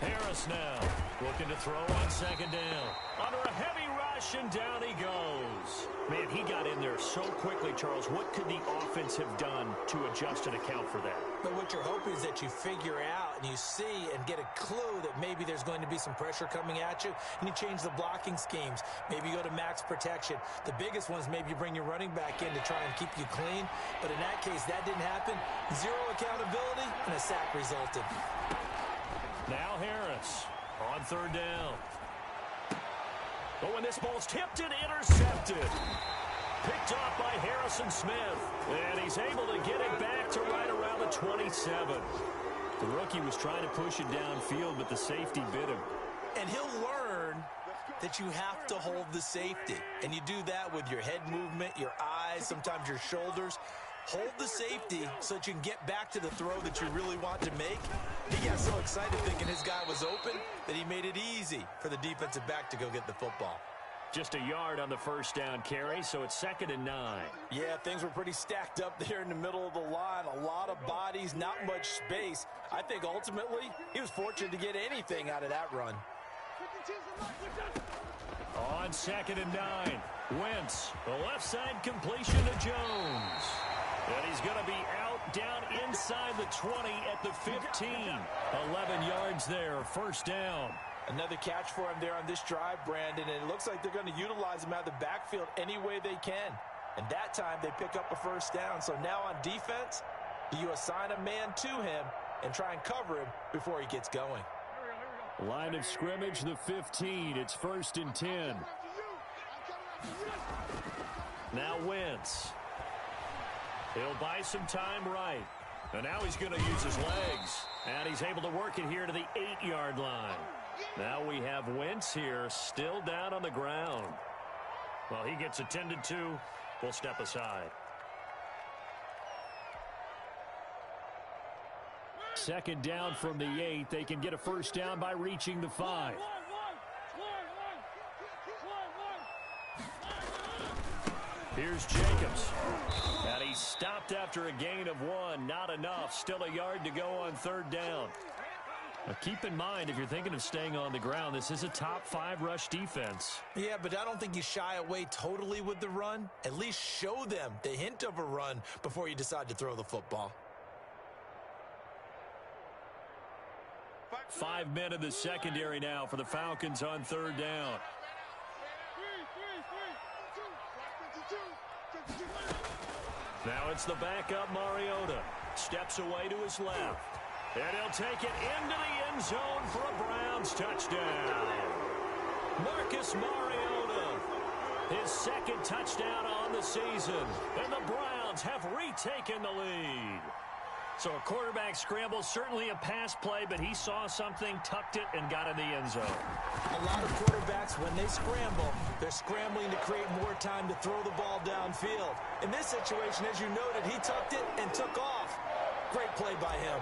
Speaker 6: Harris now looking to throw on second down. Under a heavy rush, and down he goes. Man, he got in there so quickly, Charles. What could the offense have done to adjust and account for that?
Speaker 7: But what you're hoping is that you figure out and you see and get a clue that maybe there's going to be some pressure coming at you, and you change the blocking schemes. Maybe you go to max protection. The biggest one is maybe you bring your running back in to try and keep you clean. But in that case, that didn't happen. Zero accountability, and a sack resulted.
Speaker 6: Now Harris on third down. But when this ball's tipped and intercepted. Picked off by Harrison Smith. And he's able to get it back to right around the 27. The rookie was trying to push it downfield, but the safety bit him.
Speaker 7: And he'll learn that you have to hold the safety. And you do that with your head movement, your eyes, sometimes your shoulders. Hold the safety so that you can get back to the throw that you really want to make. He got so excited thinking his guy was open that he made it easy for the defensive back to go get the football.
Speaker 6: Just a yard on the first down carry, so it's 2nd and 9.
Speaker 7: Yeah, things were pretty stacked up there in the middle of the line. A lot of bodies, not much space. I think ultimately he was fortunate to get anything out of that run.
Speaker 6: On 2nd and 9, Wentz, the left side completion to Jones. And he's going to be out down inside the 20 at the 15. 11 yards there, first down.
Speaker 7: Another catch for him there on this drive, Brandon, and it looks like they're going to utilize him out of the backfield any way they can. And that time they pick up a first down. So now on defense, you assign a man to him and try and cover him before he gets going.
Speaker 6: Line of scrimmage, the 15. It's 1st and 10. Now Wentz. He'll buy some time right. And now he's going to use his legs. And he's able to work it here to the 8-yard line. Now we have Wentz here still down on the ground. Well, he gets attended to. We'll step aside. 2nd down from the 8. They can get a first down by reaching the 5. Here's Jacobs. And he stopped after a gain of 1. Not enough. Still a yard to go on 3rd down. Now keep in mind, if you're thinking of staying on the ground, this is a top 5 rush defense.
Speaker 7: Yeah, but I don't think you shy away totally with the run. At least show them the hint of a run before you decide to throw the football.
Speaker 6: 5 men in the secondary now for the Falcons on 3rd down. Now it's the backup Mariota. Steps away to his left. And he'll take it into the end zone for a Browns touchdown. Marcus Mariota, his 2nd touchdown on the season. And the Browns have retaken the lead. So a quarterback scramble, certainly a pass play, but he saw something, tucked it, and got in the end zone.
Speaker 7: A lot of quarterbacks, when they scramble, they're scrambling to create more time to throw the ball downfield. In this situation, as you noted, he tucked it and took off. Great play by him.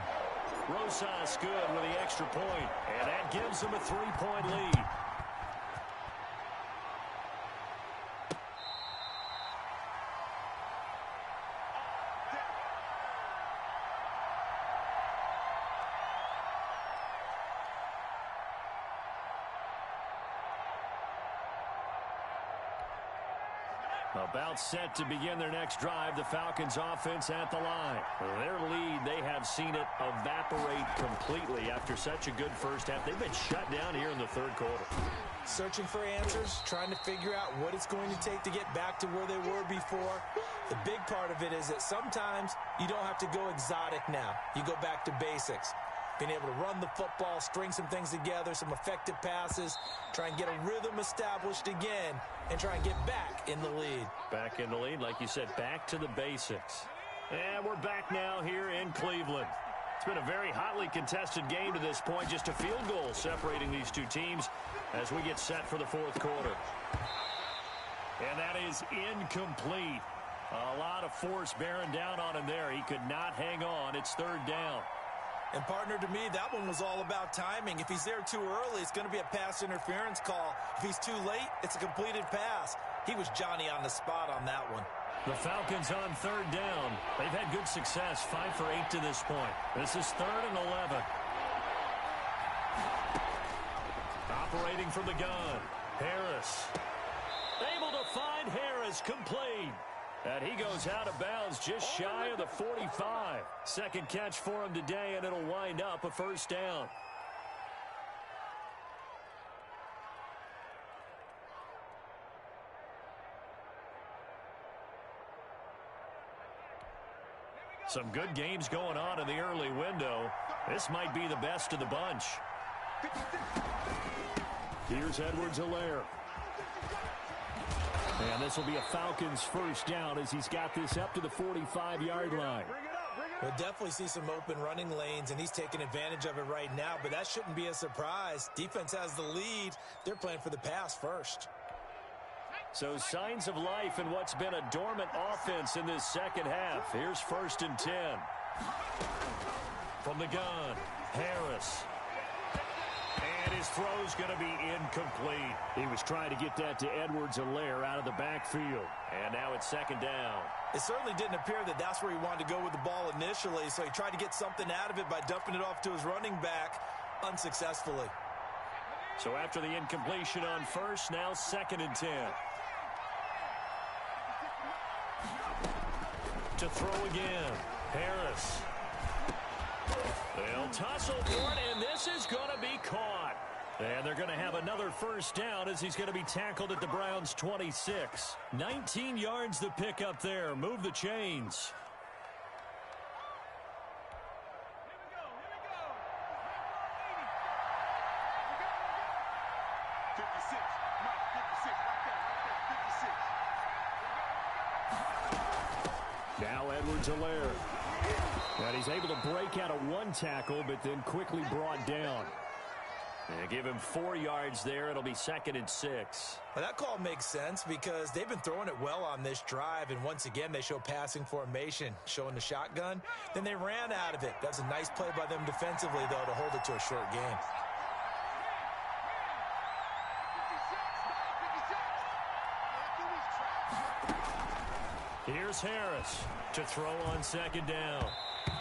Speaker 6: Rosas good with the extra point, and that gives them a 3-point lead. About set to begin their next drive, the Falcons offense at the line. Their lead, they have seen it evaporate completely after such a good first half. They've been shut down here in the third quarter.
Speaker 7: Searching for answers, trying to figure out what it's going to take to get back to where they were before. The big part of it is that sometimes you don't have to go exotic now. You go back to basics. Being able to run the football, string some things together, some effective passes, try and get a rhythm established again, and try and get back in the lead.
Speaker 6: Back in the lead, like you said, back to the basics. And we're back now here in Cleveland. It's been a very hotly contested game to this point, just a field goal separating these two teams as we get set for the fourth quarter. And that is incomplete. A lot of force bearing down on him there. He could not hang on. It's third down.
Speaker 7: And, partner, to me, that one was all about timing. If he's there too early, it's going to be a pass interference call. If he's too late, it's a completed pass. He was Johnny on the spot on that one.
Speaker 6: The Falcons on third down. They've had good success, 5 for 8 to this point. This is 3rd and 11. Operating from the gun, Harris. Able to find Harris, complete. And he goes out of bounds just shy of the 45. Second catch for him today, and it'll wind up a first down. Some good games going on in the early window. This might be the best of the bunch. Here's Edwards-Helaire. And this will be a Falcons first down as he's got this up to the 45-yard line.
Speaker 7: We'll definitely see some open running lanes, and he's taking advantage of it right now, but that shouldn't be a surprise. Defense has the lead. They're playing for the pass first.
Speaker 6: So signs of life in what's been a dormant offense in this second half. Here's 1st and 10. From the gun, Harris. And his throw's going to be incomplete. He was trying to get that to Edwards-Helaire out of the backfield. And now it's 2nd down.
Speaker 7: It certainly didn't appear that that's where he wanted to go with the ball initially, so he tried to get something out of it by dumping it off to his running back unsuccessfully.
Speaker 6: So after the incompletion on first, now 2nd and 10. To throw again, Harris. They'll tussle for it, and this is going to be caught. And they're going to have another first down as he's going to be tackled at the Browns' 26. 19 yards to pick up there. Move the chains. Now Edwards-Helaire. And he's able to break out of one tackle, but then quickly brought down. And give him 4 yards there. It'll be 2nd and 6.
Speaker 7: Well, that call makes sense because they've been throwing it well on this drive, and once again they show passing formation, showing the shotgun. Then they ran out of it. That's a nice play by them defensively, though, to hold it to a short game.
Speaker 6: Here's Harris to throw on 2nd down.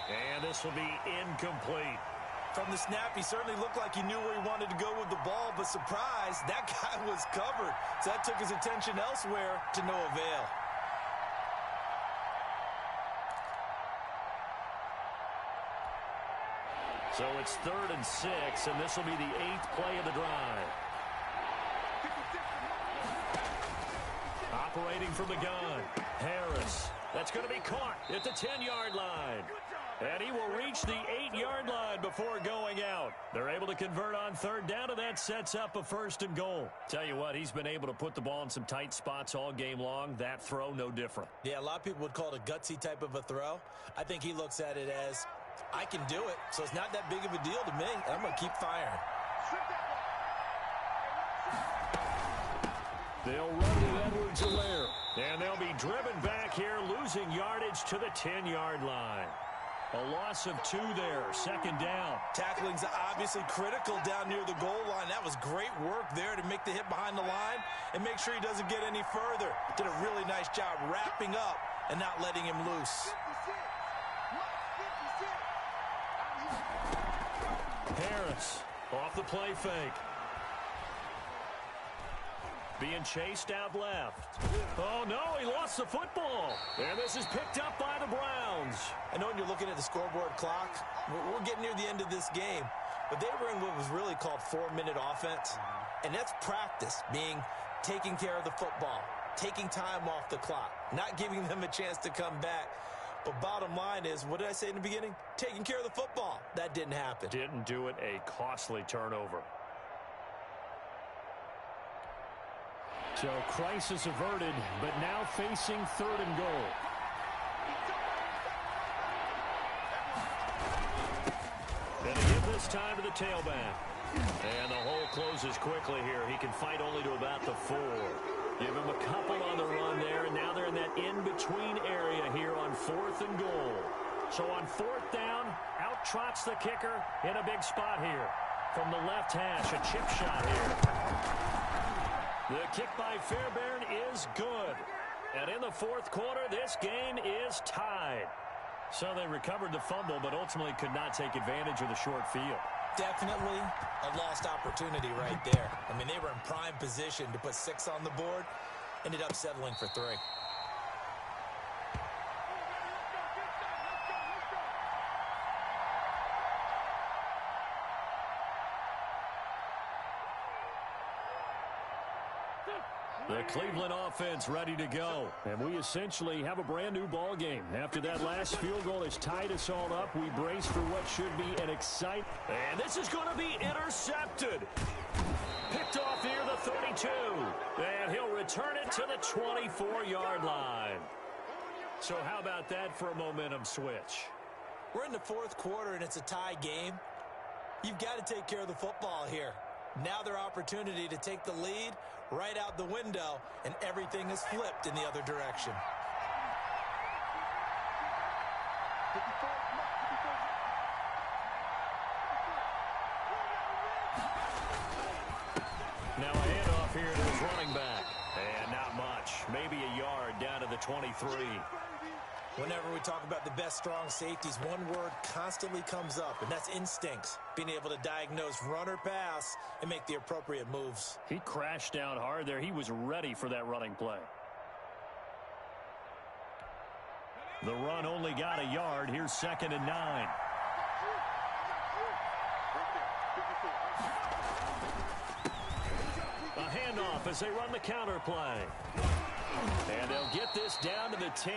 Speaker 6: And this will be incomplete.
Speaker 7: From the snap, he certainly looked like he knew where he wanted to go with the ball, but surprise, that guy was covered. So that took his attention elsewhere to no avail.
Speaker 6: So it's 3rd and 6, and this will be the 8th play of the drive. Operating from the gun, Harris. That's going to be caught at the 10-yard line. And he will reach the 8-yard line before going out. They're able to convert on 3rd down, and that sets up a 1st and goal. Tell you what, he's been able to put the ball in some tight spots all game long. That throw, no different.
Speaker 7: Yeah, a lot of people would call it a gutsy type of a throw. I think he looks at it as, I can do it, so it's not that big of a deal to me. I'm going to keep firing.
Speaker 6: They'll run to Edwards-Helaire. And they'll be driven back here, losing yardage to the 10-yard line. A loss of 2 there, second down.
Speaker 7: Tackling's obviously critical down near the goal line. That was great work there to make the hit behind the line and make sure he doesn't get any further. Did a really nice job wrapping up and not letting him loose.
Speaker 6: Harris off the play fake. Being chased out left. Oh, no, he lost the football. And this is picked up by the Browns.
Speaker 7: I know when you're looking at the scoreboard clock, we're getting near the end of this game, but they were in what was really called 4-minute offense, and that's practice, being taking care of the football, taking time off the clock, not giving them a chance to come back. But bottom line is, what did I say in the beginning? Taking care of the football. That didn't happen.
Speaker 6: Didn't do it, a costly turnover. So crisis averted, but now facing 3rd and goal. And a give this time to the tailback. And the hole closes quickly here. He can fight only to about the 4. Give him a couple on the run there, and now they're in that in-between area here on 4th and goal. So on 4th down, out trots the kicker in a big spot here. From the left hash, a chip shot here. The kick by Fairbairn is good. And in the 4th quarter, this game is tied. So they recovered the fumble, but ultimately could not take advantage of the short field.
Speaker 7: Definitely a lost opportunity right there. I mean, they were in prime position to put 6 on the board. Ended up settling for 3.
Speaker 6: The Cleveland offense ready to go. And we essentially have a brand new ball game. After that last field goal has tied us all up, we brace for what should be an exciting. And this is going to be intercepted. Picked off near the 32. And he'll return it to the 24-yard line. So how about that for a momentum switch?
Speaker 7: We're in the 4th quarter, and it's a tie game. You've got to take care of the football here. Now their opportunity to take the lead right out the window, and everything is flipped in the other direction.
Speaker 6: Now a handoff here to his running back. And not much. Maybe a yard down to the 23.
Speaker 7: Whenever we talk about the best strong safeties, one word constantly comes up, and that's instincts. Being able to diagnose run or pass and make the appropriate moves.
Speaker 6: He crashed down hard there. He was ready for that running play. The run only got a yard. Here's 2nd and 9. A handoff as they run the counter play. And they'll get this down to the 10.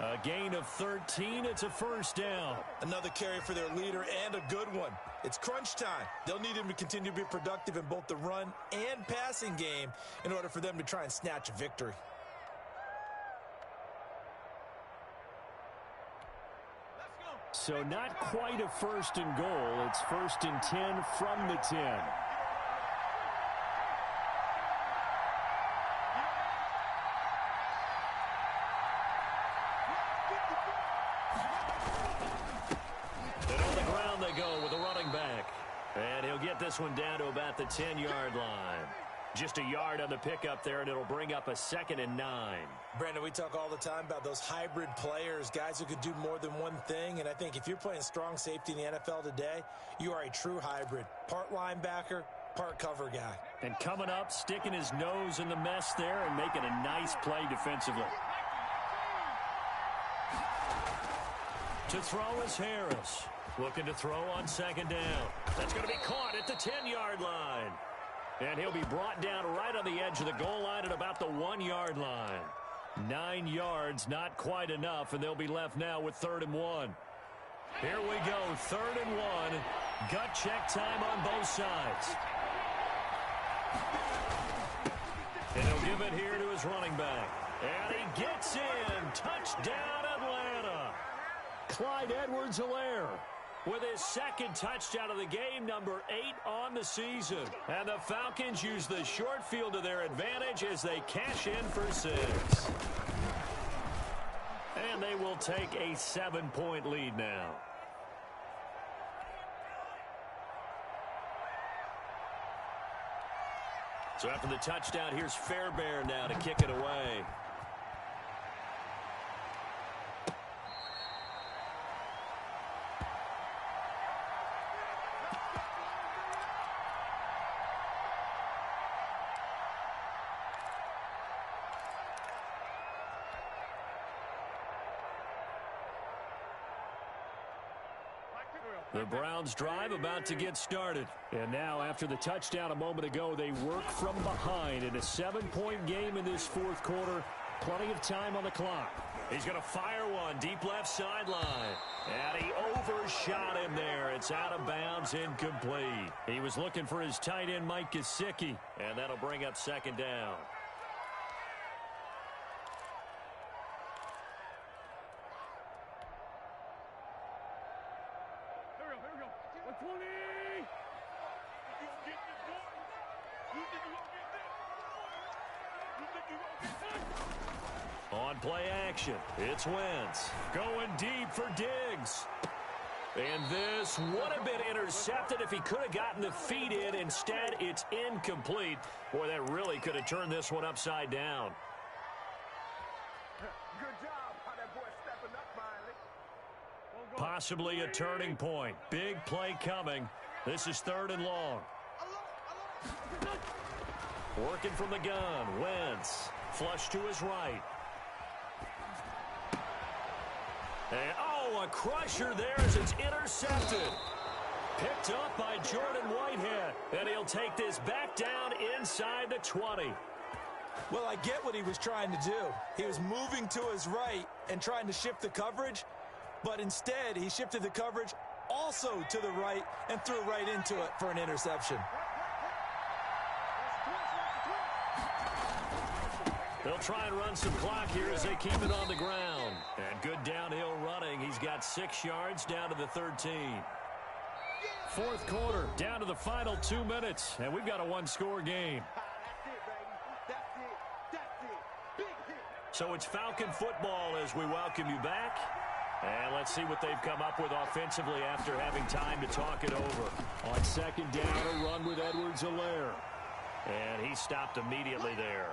Speaker 6: A gain of 13. It's a 1st down.
Speaker 7: Another carry for their leader and a good one. It's crunch time. They'll need him to continue to be productive in both the run and passing game in order for them to try and snatch a victory.
Speaker 6: So not quite a 1st and goal. It's 1st and 10 from the 10. And he'll get this one down to about the 10-yard line. Just a yard on the pickup there, and it'll bring up a 2nd and 9.
Speaker 7: Brandon, we talk all the time about those hybrid players, guys who could do more than one thing. And I think if you're playing strong safety in the NFL today, you are a true hybrid. Part linebacker, part cover guy.
Speaker 6: And coming up, sticking his nose in the mess there and making a nice play defensively. To throw is Harris. Looking to throw on 2nd down. That's going to be caught at the 10-yard line. And he'll be brought down right on the edge of the goal line at about the 1-yard line. 9 yards, not quite enough, and they'll be left now with 3rd and 1. Here we go, 3rd and 1. Gut check time on both sides. And he'll give it here to his running back. And he gets in. Touchdown, Atlanta. Clyde Edwards-Helaire with his 2nd touchdown of the game, number 8 on the season. And the Falcons use the short field to their advantage as they cash in for 6. And they will take a 7-point lead now. So after the touchdown, here's Fairbairn now to kick it away. The Browns drive about to get started. And now after the touchdown a moment ago, they work from behind in a 7-point game in this fourth quarter. Plenty of time on the clock. He's going to fire one deep left sideline. And he overshot him there. It's out of bounds, incomplete. He was looking for his tight end, Mike Gesicki. And that'll bring up second down. On play action, it's Wentz going deep for Diggs. And this would have been intercepted if he could have gotten the feet in. Instead, it's incomplete. Boy, that really could have turned this one upside down.
Speaker 5: Good job. How that boy stepping up finally.
Speaker 6: Possibly a turning point. Big play coming. This is 3rd and long. Working from the gun, Wentz. Flush to his right. And, a crusher there as it's intercepted. Picked up by Jordan Whitehead. And he'll take this back down inside the 20.
Speaker 7: Well, I get what he was trying to do. He was moving to his right and trying to shift the coverage, but instead he shifted the coverage also to the right and threw right into it for an interception.
Speaker 6: They'll try and run some clock here as they keep it on the ground. And good downhill running. He's got 6 yards down to the 13. Fourth quarter, down to the final 2 minutes. And we've got a 1-score game. So it's Falcon football as we welcome you back. And let's see what they've come up with offensively after having time to talk it over. On second down, a run with Edwards-Helaire. And he stopped immediately there.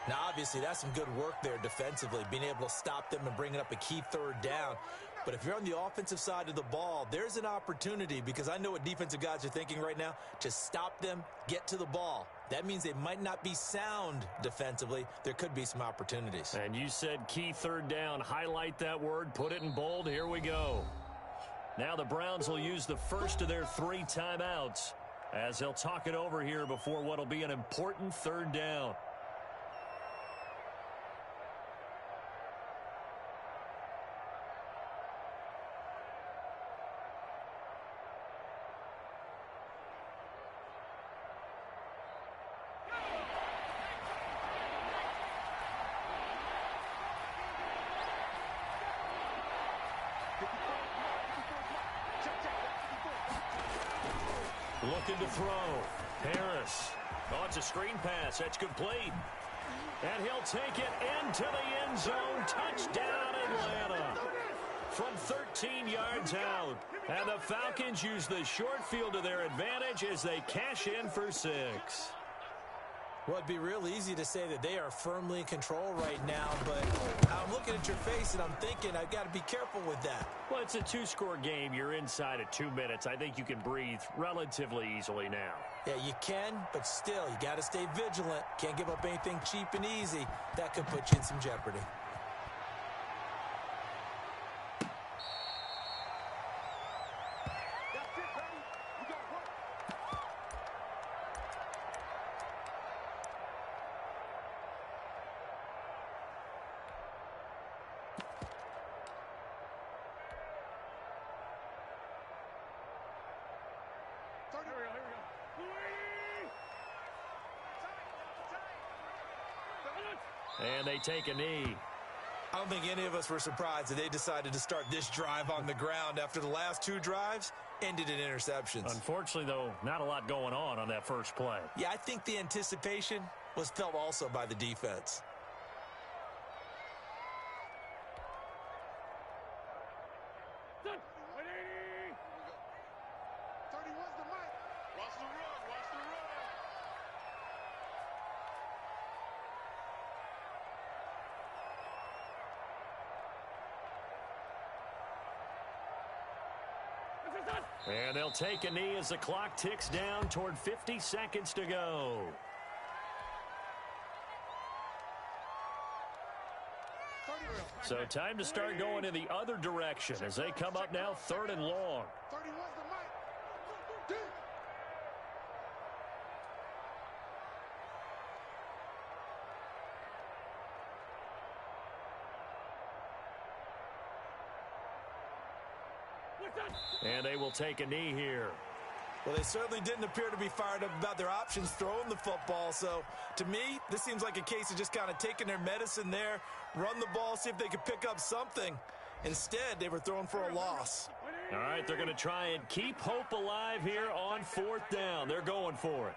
Speaker 7: Now, obviously, that's some good work there defensively, being able to stop them and bringing up a key 3rd down. But if you're on the offensive side of the ball, there's an opportunity, because I know what defensive guys are thinking right now. Just stop them, get to the ball. That means they might not be sound defensively. There could be some opportunities.
Speaker 6: And you said key 3rd down. Highlight that word. Put it in bold. Here we go. Now the Browns will use the first of their 3 timeouts as they'll talk it over here before what will be an important 3rd down. Looking to throw. Harris. Oh, it's a screen pass. That's complete. And he'll take it into the end zone. Touchdown, Atlanta. From 13 yards out. And the Falcons use the short field to their advantage as they cash in for 6.
Speaker 7: Well, it'd be real easy to say that they are firmly in control right now, but I'm looking at your face and I'm thinking I've got to be careful with that.
Speaker 6: Well, it's a 2-score game. You're inside of 2 minutes. I think you can breathe relatively easily now.
Speaker 7: Yeah, you can, but still, you got to stay vigilant. Can't give up anything cheap and easy. That could put you in some jeopardy.
Speaker 6: And they take a knee.
Speaker 7: I don't think any of us were surprised that they decided to start this drive on the ground after the last 2 drives ended in interceptions.
Speaker 6: Unfortunately, though, not a lot going on that first play.
Speaker 7: Yeah, I think the anticipation was felt also by the defense.
Speaker 6: And they'll take a knee as the clock ticks down toward 50 seconds to go. So time to start going in the other direction as they come up now 3rd and long. And they will take a knee here.
Speaker 7: Well, they certainly didn't appear to be fired up about their options throwing the football. So, to me, this seems like a case of just kind of taking their medicine there, run the ball, see if they could pick up something. Instead, they were throwing for a loss.
Speaker 6: All right, they're going to try and keep hope alive here on 4th down. They're going for it.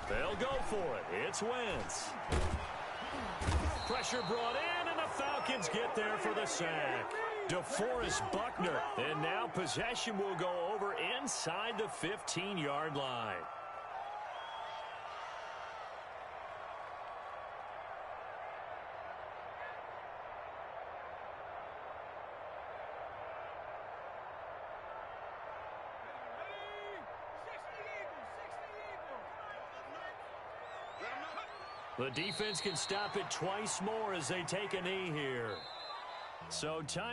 Speaker 6: They'll go for it. It's Wentz. Pressure brought in, and the Falcons get there for the sack. DeForest Buckner. And now possession will go over inside the 15-yard line. The defense can stop it twice more as they take a knee here. So time